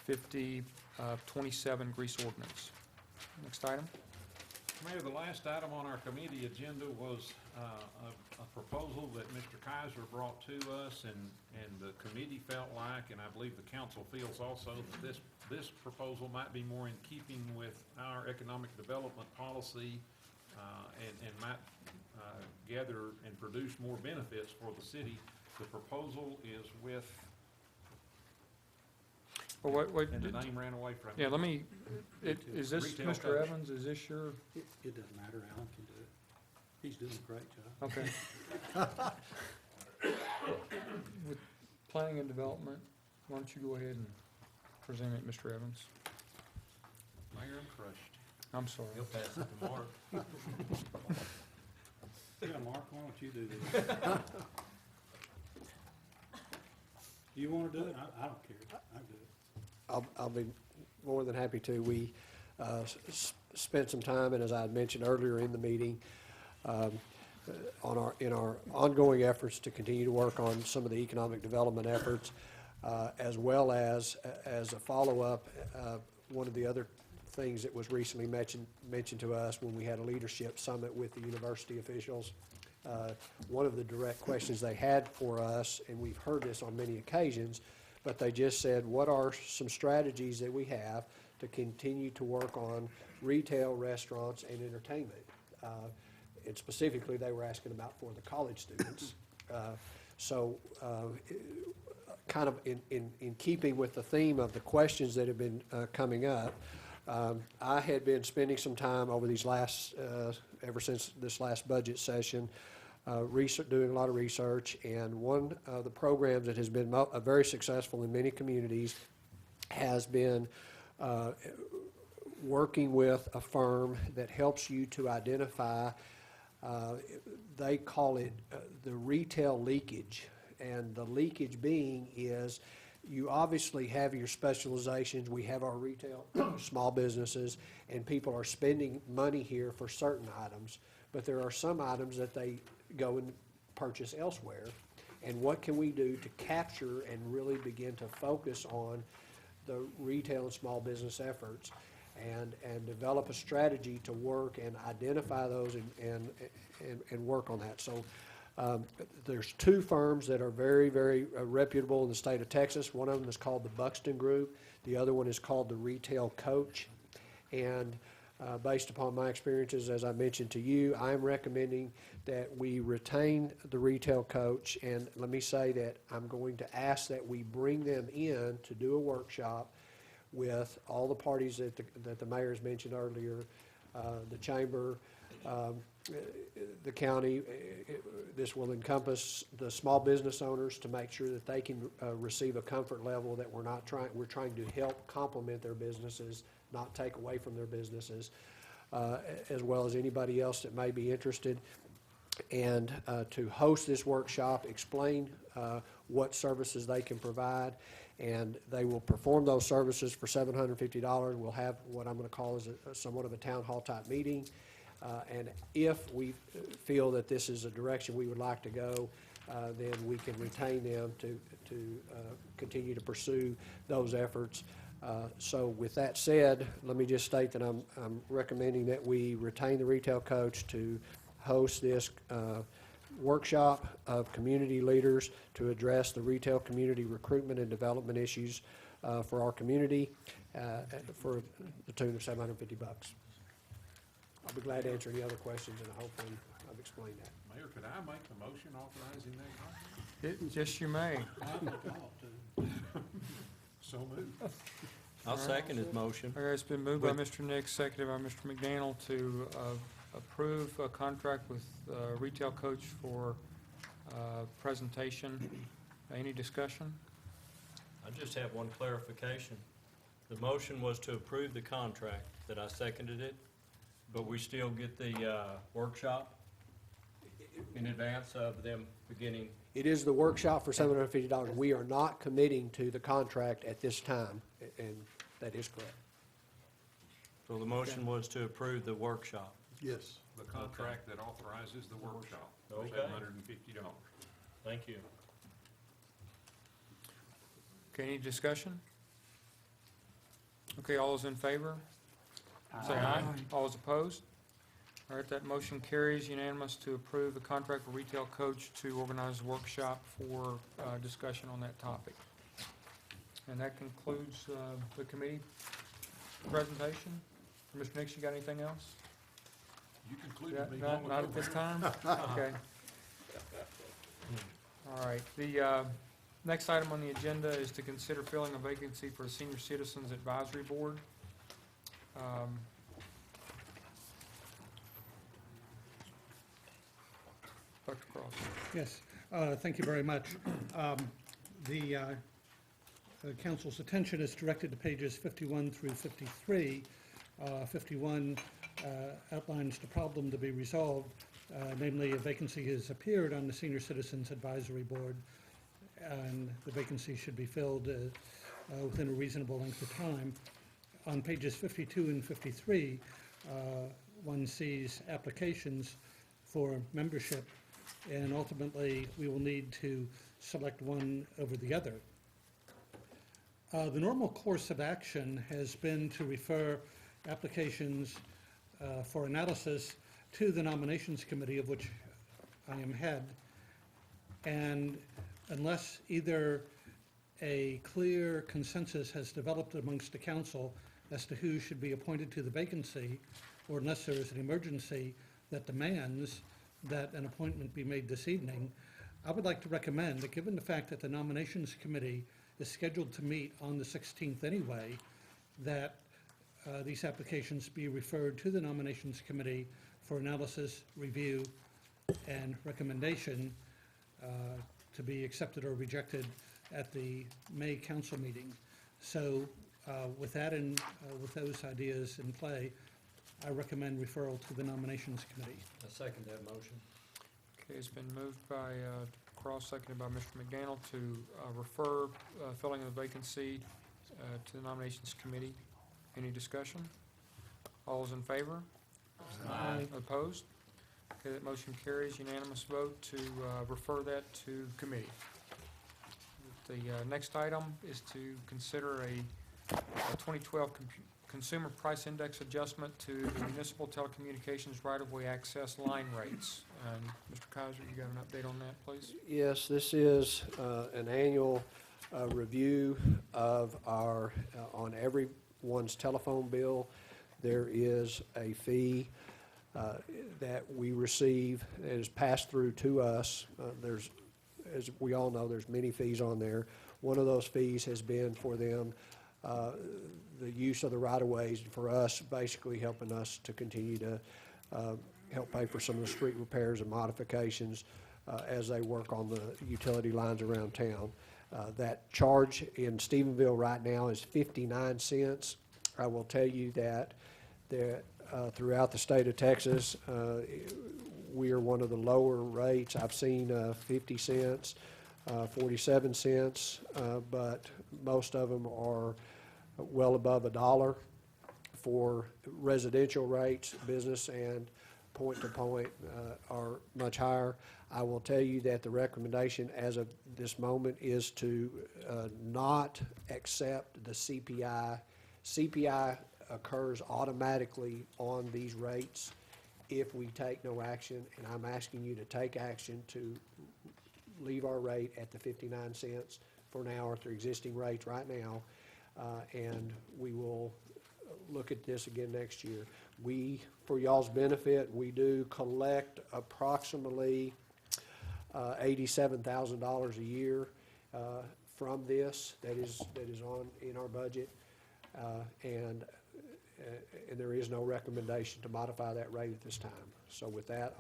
50.27 grease ordinance. Next item. Mayor, the last item on our committee agenda was a proposal that Mr. Kaiser brought to us, and the committee felt like, and I believe the council feels also, that this proposal might be more in keeping with our economic development policy and might gather and produce more benefits for the city. The proposal is with, Well, what, and the name ran away from me. yeah, let me, is this, Retail Mr. coach. Evans, is this your, It doesn't matter, Alan can do it. He's doing a great job. okay. With planning and development, why don't you go ahead and present it, Mr. Evans? Mayor, I'm crushed. I'm sorry. He'll pass it to Mark. Yeah, Mark, why don't you do this? Do you want to do it? I don't care. I'll do it. I'll be more than happy to. We spent some time, and as I had mentioned earlier in the meeting, in our ongoing efforts to continue to work on some of the economic development efforts, as well as a follow-up, one of the other things that was recently mentioned to us when we had a leadership summit with the university officials. One of the direct questions they had for us, and we've heard this on many occasions, but they just said, what are some strategies that we have to continue to work on retail, restaurants, and entertainment? And specifically, they were asking about for the college students. Kind of in keeping with the theme of the questions that have been coming up, I had been spending some time over these last, ever since this last budget session, doing a lot of research, and one of the programs that has been very successful in many communities has been working with a firm that helps you to identify, they call it the retail leakage, and the leakage being is you obviously have your specializations. We have our retail small businesses, and people are spending money here for certain items, but there are some items that they go and purchase elsewhere. And what can we do to capture and really begin to focus on the retail and small business efforts and develop a strategy to work and identify those and work on that. So there's two firms that are very, very reputable in the state of Texas. One of them is called the Buxton Group. The other one is called the Retail Coach. And based upon my experiences, as I mentioned to you, I'm recommending that we retain the Retail Coach. And let me say that I'm going to ask that we bring them in to do a workshop with all the parties that the mayor has mentioned earlier, the chamber, the county. This will encompass the small business owners to make sure that they can receive a comfort level that we're trying to help complement their businesses, not take away from their businesses, as well as anybody else that may be interested. And to host this workshop, explain what services they can provide, and they will perform those services for $750. We'll have what I'm going to call is somewhat of a town hall type meeting. And if we feel that this is a direction we would like to go, then we can retain them to continue to pursue those efforts. So with that said, let me just state that I'm recommending that we retain the Retail Coach to host this workshop of community leaders to address the retail community recruitment and development issues for our community for the tune of $750. I'll be glad to answer any other questions, and hopefully I've explained that. Mayor, could I make the motion authorizing that contract? Yes, you may. I think I ought to. So moved. I'll second his motion. Okay, it's been moved by With- Mr. Nix, seconded by Mr. McDaniel to approve a contract with Retail Coach for presentation. Any discussion? I just have one clarification. The motion was to approve the contract, that I seconded it, but we still get the workshop in advance of them beginning. It is the workshop for $750. We are not committing to the contract at this time, and that is correct. So the motion was to approve the workshop. Yes. The contract that authorizes the workshop for Okay. $750. Thank you. Okay, any discussion? Okay, all those in favor? Say aye. All those opposed? All right, that motion carries unanimous to approve the contract with Retail Coach to organize a workshop for discussion on that topic. And that concludes the committee presentation. Mr. Nix, you got anything else? You concluded me long ago. Not at this time? Okay. All right, the next item on the agenda is to consider filling a vacancy for the Senior Citizens Advisory Board. Dr. Cross. Yes, thank you very much. The council's attention is directed to pages 51 through 53. 51 outlines the problem to be resolved, namely a vacancy has appeared on the Senior Citizens Advisory Board, and the vacancy should be filled within a reasonable length of time. On pages 52 and 53, one sees applications for membership, and ultimately, we will need to select one over the other. The normal course of action has been to refer applications for analysis to the Nominations Committee, of which I am head, and unless either a clear consensus has developed amongst the council as to who should be appointed to the vacancy, or unless there is an emergency that demands that an appointment be made this evening, I would like to recommend that, given the fact that the Nominations Committee is scheduled to meet on the 16th anyway, that these applications be referred to the Nominations Committee for analysis, review, and recommendation to be accepted or rejected at the May council meeting. So with that and with those ideas in play, I recommend referral to the Nominations Committee. I second that motion. Okay, it's been moved by Cross, seconded by Mr. McDaniel to refer filling of the vacancy to the Nominations Committee. Any discussion? All those in favor? Aye. Opposed? Okay, that motion carries unanimous vote to refer that to committee. The next item is to consider a 2012 Consumer Price Index adjustment to the municipal telecommunications right-of-way access line rates. And Mr. Kaiser, you got an update on that, please? Yes, this is an annual review of our, on everyone's telephone bill, there is a fee that we receive that is passed through to us. There's, as we all know, there's many fees on there. One of those fees has been for them, the use of the right-of-ways, and for us, basically helping us to continue to help pay for some of the street repairs and modifications as they work on the utility lines around town. That charge in Stephenville right now is 59 cents. I will tell you that throughout the state of Texas, we are one of the lower rates. I've seen 50 cents, 47 cents, but most of them are well above $1 for residential rates. Business and point-to-point are much higher. I will tell you that the recommendation as of this moment is to not accept the CPI. CPI occurs automatically on these rates if we take no action, and I'm asking you to take action to leave our rate at the 59 cents for now, at their existing rates right now, and we will look at this again next year. We, for y'all's benefit, we do collect approximately $87,000 a year from this that is in our budget, and there is no recommendation to modify that rate at this time. So with that,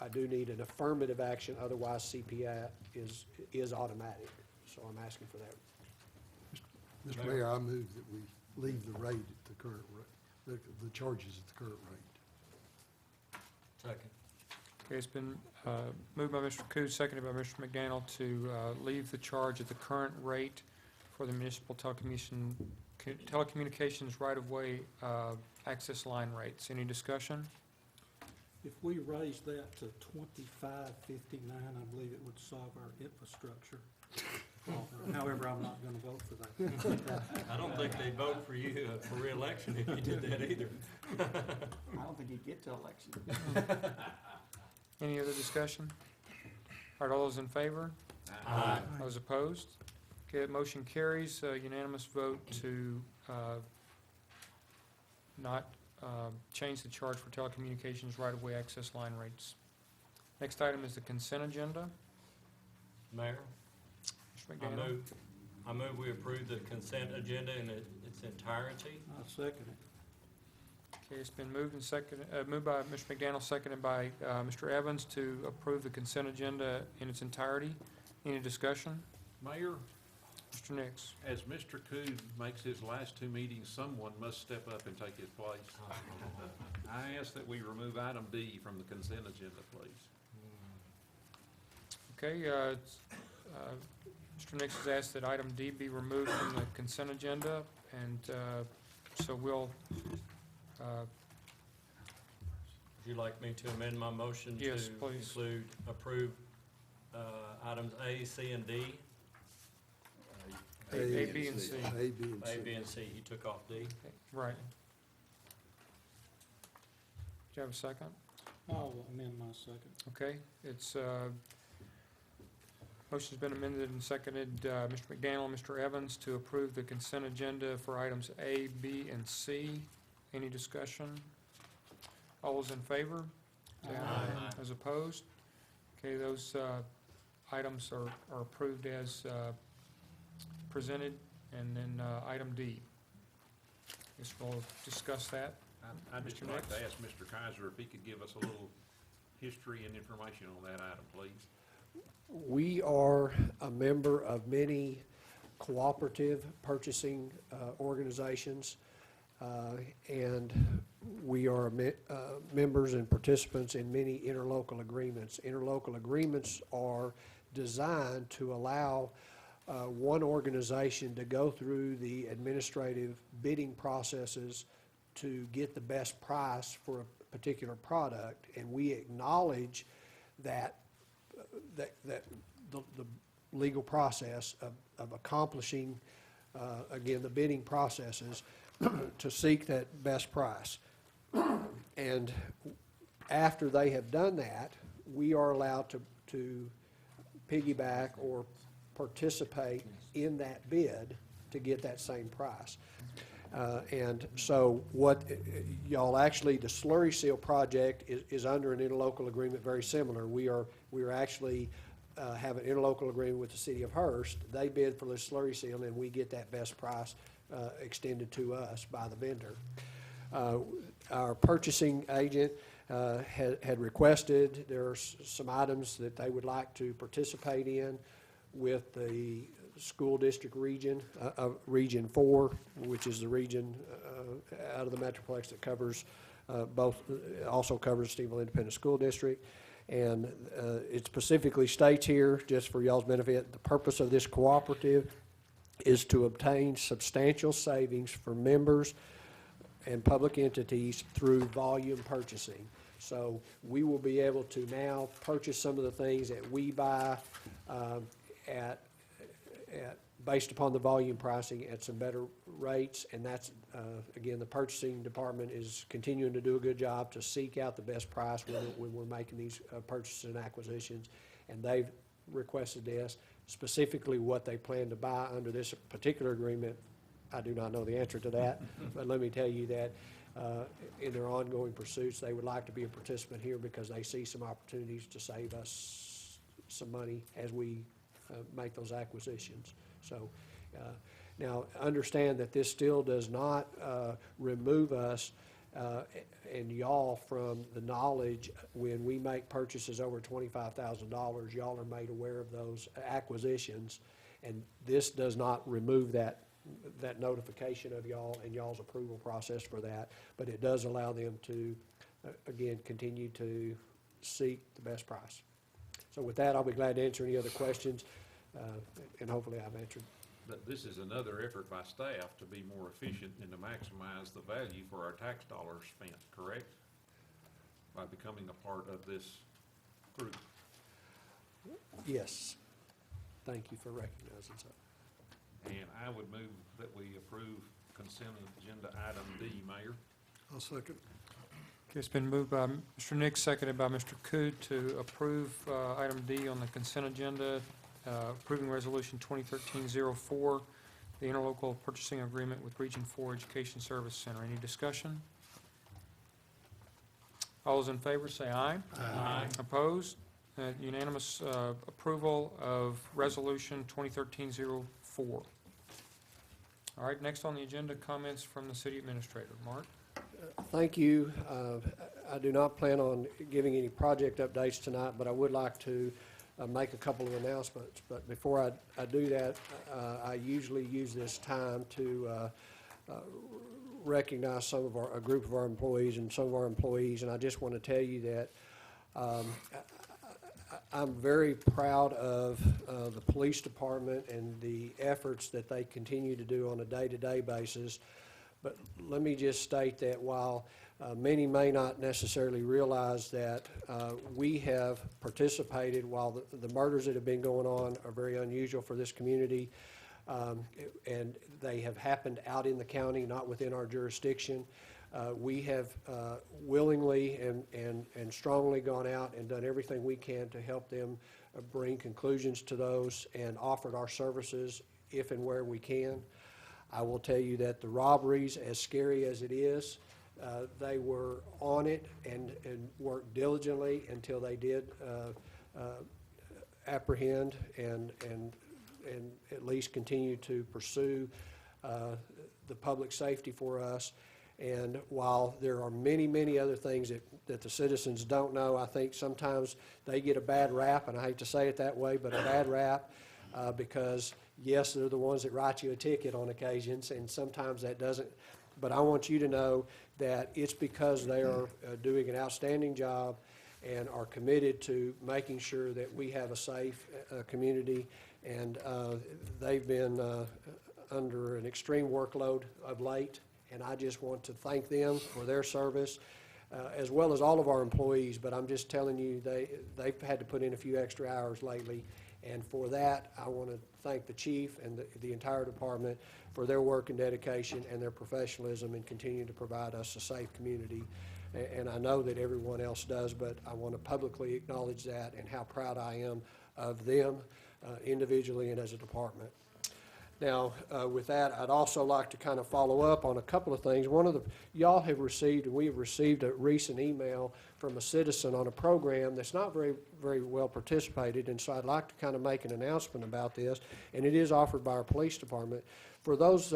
I do need an affirmative action, otherwise CPI is automatic. So I'm asking for that. Mr. Mayor, I move that we leave the rate at the current rate, the charges at the current rate. Second. Okay, it's been moved by Mr. Coos, seconded by Mr. McDaniel to leave the charge at the current rate for the municipal telecommunications right-of-way access line rates. Any discussion? If we raise that to $25.59, I believe it would solve our infrastructure. However, I'm not gonna vote for that. I don't think they'd vote for you for reelection if you did that either. I don't think he'd get to election. Any other discussion? All right, all those in favor? Aye. Those opposed? Okay, that motion carries, unanimous vote to not change the charge for telecommunications right-of-way access line rates. Next item is the consent agenda. Mayor, Mr. McDaniel. I move we approve the consent agenda in its entirety. I second it. Okay, it's been moved and seconded, moved by Mr. McDaniel, seconded by Mr. Evans to approve the consent agenda in its entirety. Any discussion? Mayor, Mr. Nix. as Mr. Coon makes his last two meetings, someone must step up and take his place. I ask that we remove item D from the consent agenda, please. Okay, Mr. Nix has asked that item D be removed from the consent agenda, and so we'll, Would you like me to amend my motion to Yes, please. include approve items A, C, and D? A, B, and C. A, B, and C. A, B, and C. You took off D. Right. Do you have a second? I'll amend my second. Okay, it's, motion's been amended and seconded, Mr. McDaniel and Mr. Evans to approve the consent agenda for items A, B, and C. Any discussion? All those in favor? Say Aye. Those opposed? Okay, those items are approved as presented. And then item D. Guess we'll discuss that. I'd just Mr. like to Nix? ask Mr. Kaiser if he could give us a little history and information on that item, please. We are a member of many cooperative purchasing organizations, and we are members and participants in many interlocal agreements. Interlocal agreements are designed to allow one organization to go through the administrative bidding processes to get the best price for a particular product, and we acknowledge that the legal process of accomplishing, again, the bidding processes to seek that best price. And after they have done that, we are allowed to piggyback or participate in that bid to get that same price. And so what y'all actually, the slurry seal project is under an interlocal agreement very similar. We are actually have an interlocal agreement with the city of Hurst. They bid for the slurry seal and we get that best price extended to us by the vendor. Our purchasing agent had requested, there are some items that they would like to participate in with the school district region, Region 4, which is the region out of the Metroplex that covers also covers Stephenville Independent School District. And it specifically states here, just for y'all's benefit, the purpose of this cooperative is to obtain substantial savings for members and public entities through volume purchasing. So we will be able to now purchase some of the things that we buy based upon the volume pricing at some better rates, and that's, again, the purchasing department is continuing to do a good job to seek out the best price when we're making these purchases and acquisitions, and they've requested this, specifically what they plan to buy under this particular agreement I do not know the answer to that, but let me tell you that in their ongoing pursuits, they would like to be a participant here because they see some opportunities to save us some money as we make those acquisitions. So now, understand that this still does not remove us and y'all from the knowledge when we make purchases over $25,000, y'all are made aware of those acquisitions, and this does not remove that notification of y'all and y'all's approval process for that, but it does allow them to, again, continue to seek the best price. So with that, I'll be glad to answer any other questions, and hopefully I've answered. But this is another effort by staff to be more efficient and to maximize the value for our tax dollars spent, correct? By becoming a part of this group. Yes. Thank you for recognizing so. And I would move that we approve consent agenda item D, Mayor. I'll second. Okay, it's been moved by Mr. Nix, seconded by Mr. Coot to approve item D on the consent agenda, approving Resolution 2013-04, the interlocal purchasing agreement with Region 4 Education Service Center. Any discussion? All those in favor say aye. Aye. Opposed? Unanimous approval of Resolution 2013-04. All right, next on the agenda, comments from the city administrator. Mark? Thank you. I do not plan on giving any project updates tonight, but I would like to make a couple of announcements. But before I do that, I usually use this time to recognize a group of our employees and some of our employees, and I just want to tell you that I'm very proud of the police department and the efforts that they continue to do on a day-to-day basis. But let me just state that while many may not necessarily realize that we have participated, while the murders that have been going on are very unusual for this community, and they have happened out in the county, not within our jurisdiction. We have willingly and strongly gone out and done everything we can to help them bring conclusions to those and offered our services if and where we can. I will tell you that the robberies, as scary as it is, they were on it and worked diligently until they did apprehend and at least continue to pursue the public safety for us. And while there are many, many other things that the citizens don't know, I think sometimes they get a bad rap, and I hate to say it that way, but a bad rap because, yes, they're the ones that write you a ticket on occasions, and sometimes that doesn't. But I want you to know that it's because they are doing an outstanding job and are committed to making sure that we have a safe community, and they've been under an extreme workload of late. And I just want to thank them for their service, as well as all of our employees. But I'm just telling you, they've had to put in a few extra hours lately. And for that, I want to thank the chief and the entire department for their work and dedication and their professionalism in continuing to provide us a safe community. And I know that everyone else does, but I want to publicly acknowledge that and how proud I am of them individually and as a department. Now, with that, I'd also like to kind of follow up on a couple of things. One of y'all have received, and we have received a recent email from a citizen on a program that's not very, very well participated, and so I'd like to kind of make an announcement about this, and it is offered by our police department. For those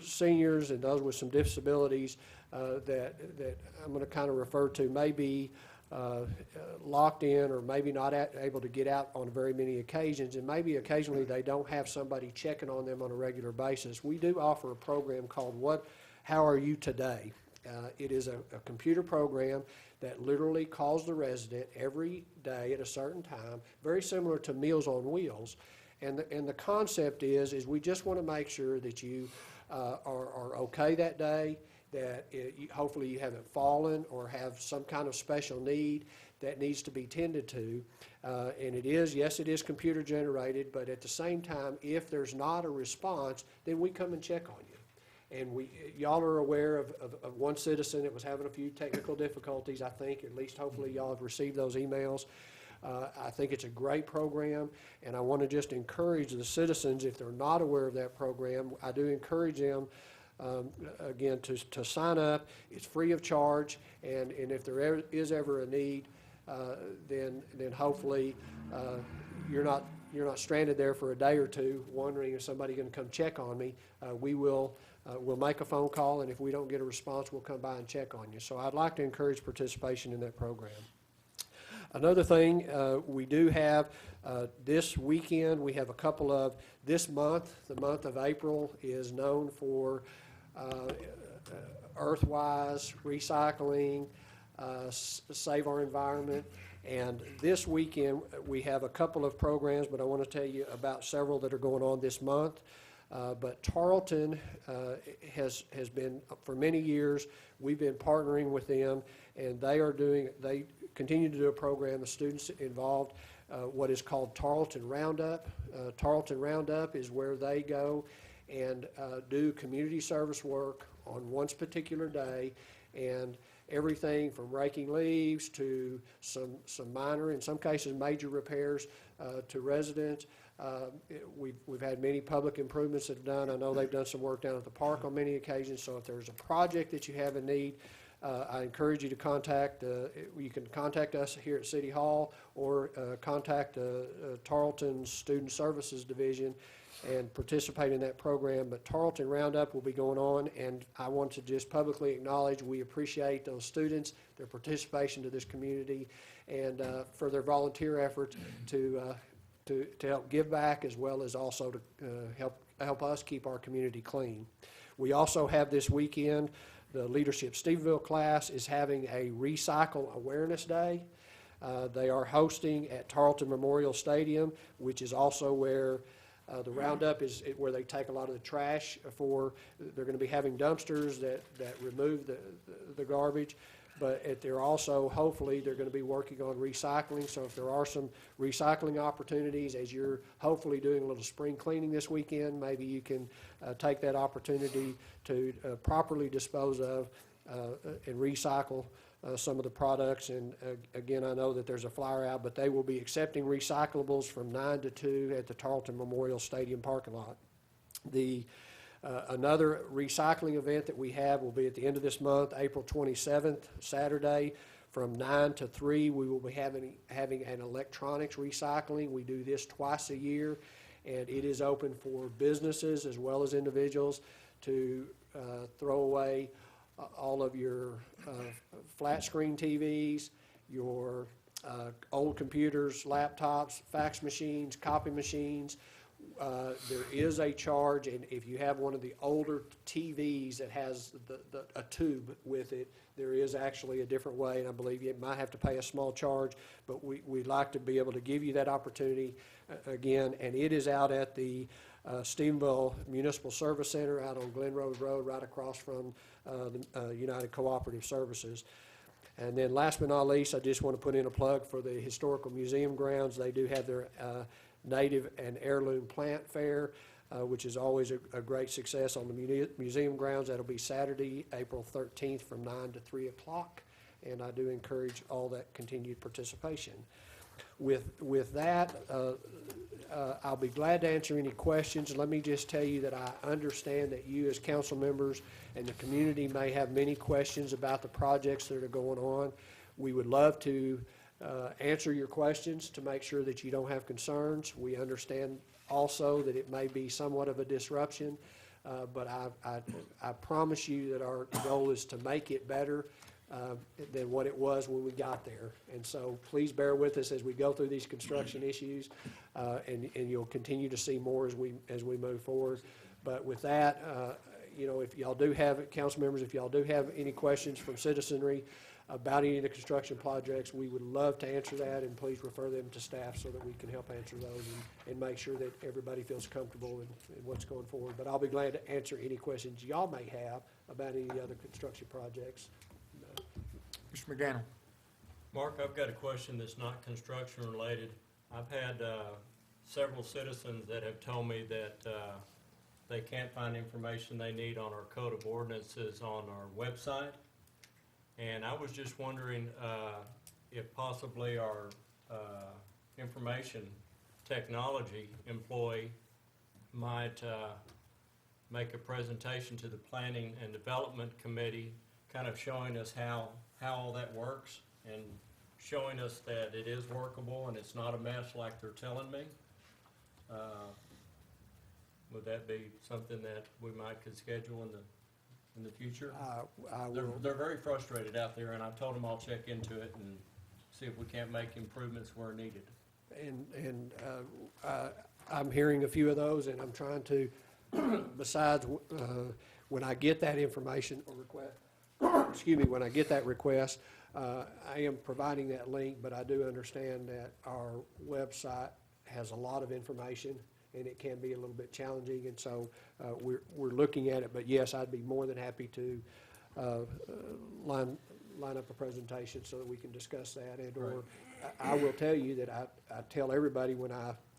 seniors and those with some disabilities that I'm going to kind of refer to maybe locked in or maybe not able to get out on very many occasions, and maybe occasionally they don't have somebody checking on them on a regular basis. We do offer a program called How Are You Today? It is a computer program that literally calls the resident every day at a certain time, very similar to Meals on Wheels. And the concept is we just want to make sure that you are okay that day, that hopefully you haven't fallen or have some kind of special need that needs to be tended to. And yes, it is computer generated, but at the same time, if there's not a response, then we come and check on you. And y'all are aware of one citizen that was having a few technical difficulties, I think, at least hopefully y'all have received those emails. I think it's a great program, and I want to just encourage the citizens, if they're not aware of that program, I do encourage them, again, to sign up. It's free of charge, and if there is ever a need, then hopefully you're not stranded there for a day or two wondering if somebody's going to come check on me. We'll make a phone call, and if we don't get a response, we'll come by and check on you. So I'd like to encourage participation in that program. Another thing, we do have this weekend, we have a couple of, this month, the month of April is known for Earthwise, recycling, Save Our Environment. And this weekend, we have a couple of programs, but I want to tell you about several that are going on this month. But Tarleton has been, for many years, we've been partnering with them, and they continue to do a program, the students involved, what is called Tarleton Roundup. Tarleton Roundup is where they go and do community service work on one particular day, and everything from raking leaves to some minor, in some cases major repairs to residents. We've had many public improvements that have done. I know they've done some work down at the park on many occasions. So if there's a project that you have in need, I encourage you to contact, you can contact us here at City Hall or contact Tarleton Student Services Division and participate in that program. But Tarleton Roundup will be going on, and I want to just publicly acknowledge we appreciate those students, their participation to this community, and for their volunteer efforts to help give back, as well as also to help us keep our community clean. We also have this weekend, the Leadership Stephenville class is having a Recycle Awareness Day. They are hosting at Tarleton Memorial Stadium, which is also where the Roundup is, where they take a lot of the trash for. They're going to be having dumpsters that remove the garbage. But they're also, hopefully, they're going to be working on recycling. So if there are some recycling opportunities, as you're hopefully doing a little spring cleaning this weekend, maybe you can take that opportunity to properly dispose of and recycle some of the products. And again, I know that there's a flyer out, but they will be accepting recyclables from 9 to 2 at the Tarleton Memorial Stadium parking lot. Another recycling event that we have will be at the end of this month, April 27th, Saturday, from 9 to 3. We will be having an electronics recycling. We do this twice a year, and it is open for businesses as well as individuals to throw away all of your flat screen TVs, your old computers, laptops, fax machines, copy machines. There is a charge, and if you have one of the older TVs that has a tube with it, there is actually a different way, and I believe you might have to pay a small charge, but we'd like to be able to give you that opportunity again, and it is out at the Stephenville Municipal Service Center out on Glen Rose Road, right across from the United Cooperative Services. And then last but not least, I just want to put in a plug for the Historical Museum grounds. They do have their native and heirloom plant fair, which is always a great success on the museum grounds. That'll be Saturday, April 13th from 9 to 3 o'clock, and I do encourage all that continued participation. With that, I'll be glad to answer any questions. Let me just tell you that I understand that you as council members and the community may have many questions about the projects that are going on. We would love to answer your questions to make sure that you don't have concerns. We understand also that it may be somewhat of a disruption, but I promise you that our goal is to make it better than what it was when we got there. And so please bear with us as we go through these construction issues, and you'll continue to see more as we move forward. But with that, if y'all do have, council members, if y'all do have any questions from citizenry about any of the construction projects, we would love to answer that, and please refer them to staff so that we can help answer those and make sure that everybody feels comfortable in what's going forward. But I'll be glad to answer any questions y'all may have about any other construction projects. Mr. McDaniel. Mark, I've got a question that's not construction related. I've had several citizens that have told me that they can't find information they need on our code of ordinances on our website. And I was just wondering if possibly our information technology employee might make a presentation to the Planning and Development Committee, kind of showing us how all that works and showing us that it is workable and it's not a mess like they're telling me. Would that be something that we might could schedule in the future? I They're, will, they're very frustrated out there, and I've told them I'll check into it and see if we can't make improvements where needed. and I'm hearing a few of those, and I'm trying to, besides, when I get that information or request, excuse me, when I get that request, I am providing that link, but I do understand that our website has a lot of information, and it can be a little bit challenging, and so we're looking at it. But yes, I'd be more than happy to line up a presentation so that we can discuss that. And or I will tell you that I tell everybody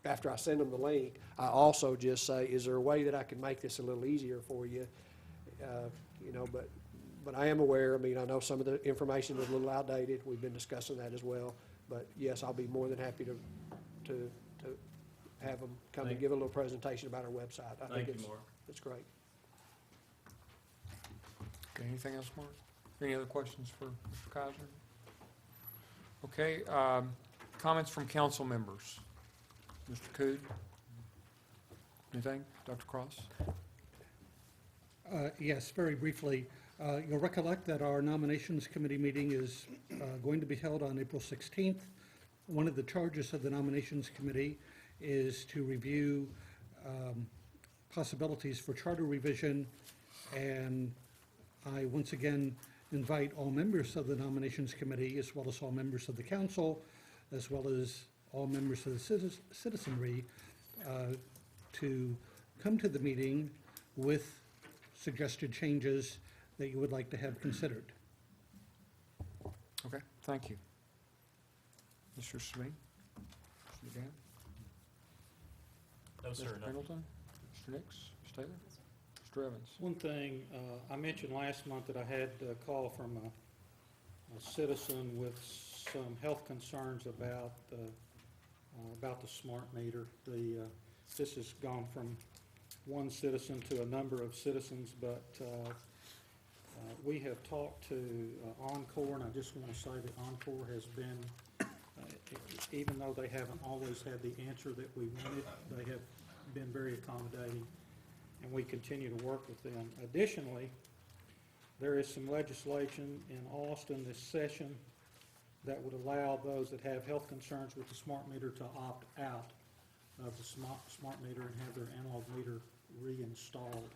after I send them the link, I also just say, is there a way that I can make this a little easier for you? You know, but I am aware. I mean, I know some of the information is a little outdated. We've been discussing that as well. But yes, I'll be more than happy to have them come and give a little presentation about our website. I think Thank you, Mark. it's great. Okay, anything else, Mark? Any other questions for Mr. Kaiser? Okay, comments from council members. Mr. Cood? Anything? Dr. Cross? Yes, very briefly. You'll recollect that our nominations committee meeting is going to be held on April 16th. One of the charges of the nominations committee is to review possibilities for charter revision, and I once again invite all members of the nominations committee, as well as all members of the council, as well as all members of the citizenry, to come to the meeting with suggested changes that you would like to have considered. Okay, thank you. Mr. Sween? Mr. Dan? No, sir, Mr. no. Pendleton? Mr. Nix? Mr. Taylor? Mr. Evans? One thing, I mentioned last month that I had a call from a citizen with some health concerns about the smart meter. This has gone from one citizen to a number of citizens, but we have talked to Encore, and I just want to say that Encore has been, even though they haven't always had the answer that we wanted, they have been very accommodating, and we continue to work with them. Additionally, there is some legislation in Austin this session that would allow those that have health concerns with the smart meter to opt out of the smart meter and have their analog meter reinstalled.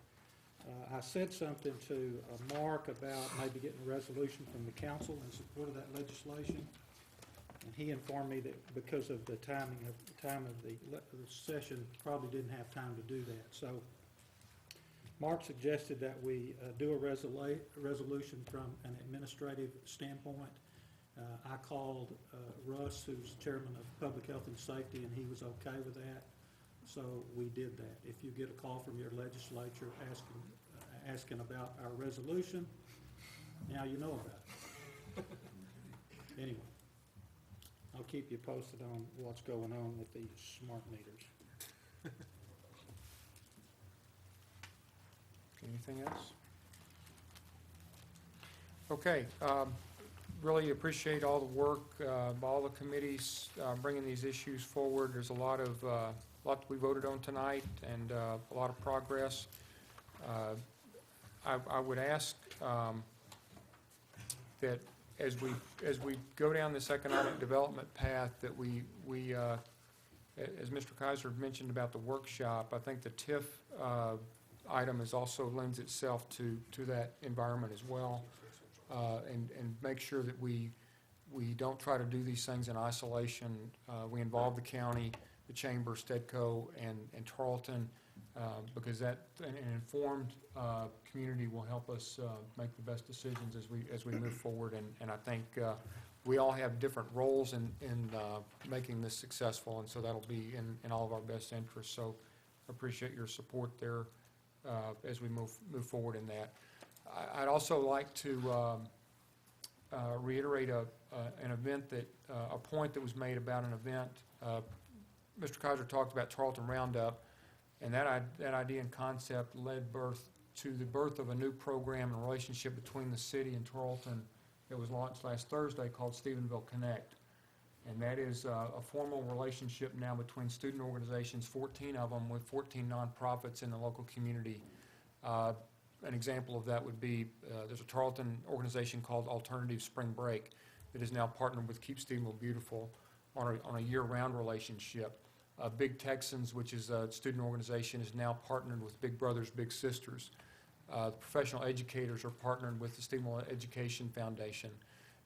I said something to Mark about maybe getting a resolution from the council in support of that legislation, and he informed me that because of the time of the session, probably didn't have time to do that. So Mark suggested that we do a resolution from an administrative standpoint. I called Russ, who's chairman of Public Health and Safety, and he was okay with that. So we did that. If you get a call from your legislature asking about our resolution, now you know about it. Anyway, I'll keep you posted on what's going on with these smart meters. Anything else? Okay, really appreciate all the work by all the committees bringing these issues forward. There's a lot that we voted on tonight, and a lot of progress. I would ask that as we go down this economic development path, that we as Mr. Kaiser mentioned about the workshop, I think the TIF item is also lends itself to that environment as well, and make sure that we don't try to do these things in isolation. We involve the county, the chamber, Stedco, and Tarleton, because that an informed community will help us make the best decisions as we move forward. And I think we all have different roles in making this successful, and so that'll be in all of our best interests. So I appreciate your support there as we move forward in that. I'd also like to reiterate an event that, a point that was made about an event. Mr. Kaiser talked about Tarleton Roundup, and that idea and concept led to the birth of a new program and relationship between the city and Tarleton that was launched last Thursday called Stephenville Connect. And that is a formal relationship now between student organizations, 14 of them, with 14 nonprofits in the local community. An example of that would be, there's a Tarleton organization called Alternative Spring Break that is now partnered with Keep Stephenville Beautiful on a year-round relationship. Big Texans, which is a student organization, is now partnered with Big Brothers Big Sisters. Professional educators are partnered with the Stephenville Education Foundation.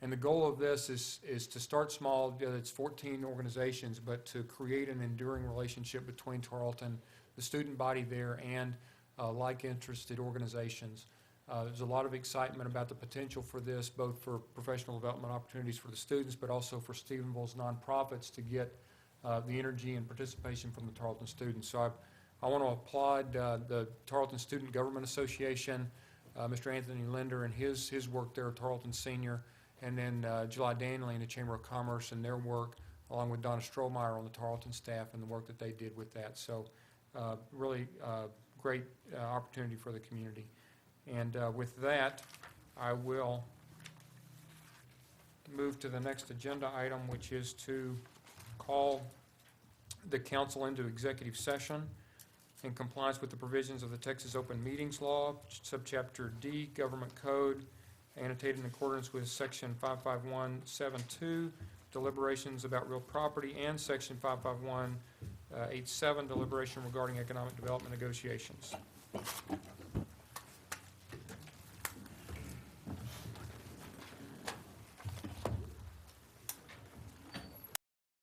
And the goal of this is to start small. It's 14 organizations, but to create an enduring relationship between Tarleton, the student body there, and like-interested organizations. There's a lot of excitement about the potential for this, both for professional development opportunities for the students, but also for Stephenville's nonprofits to get the energy and participation from the Tarleton students. So I want to applaud the Tarleton Student Government Association, Mr. Anthony Linder and his work there at Tarleton Senior, and then July Danley and the Chamber of Commerce and their work, along with Donna Strohmeyer on the Tarleton staff and the work that they did with that. So really great opportunity for the community. And with that, I will move to the next agenda item, which is to call the council into executive session in compliance with the provisions of the Texas Open Meetings Law, Subchapter D, Government Code, annotated in accordance with Section 55172, deliberations about real property, and Section 55187, deliberation regarding economic development negotiations.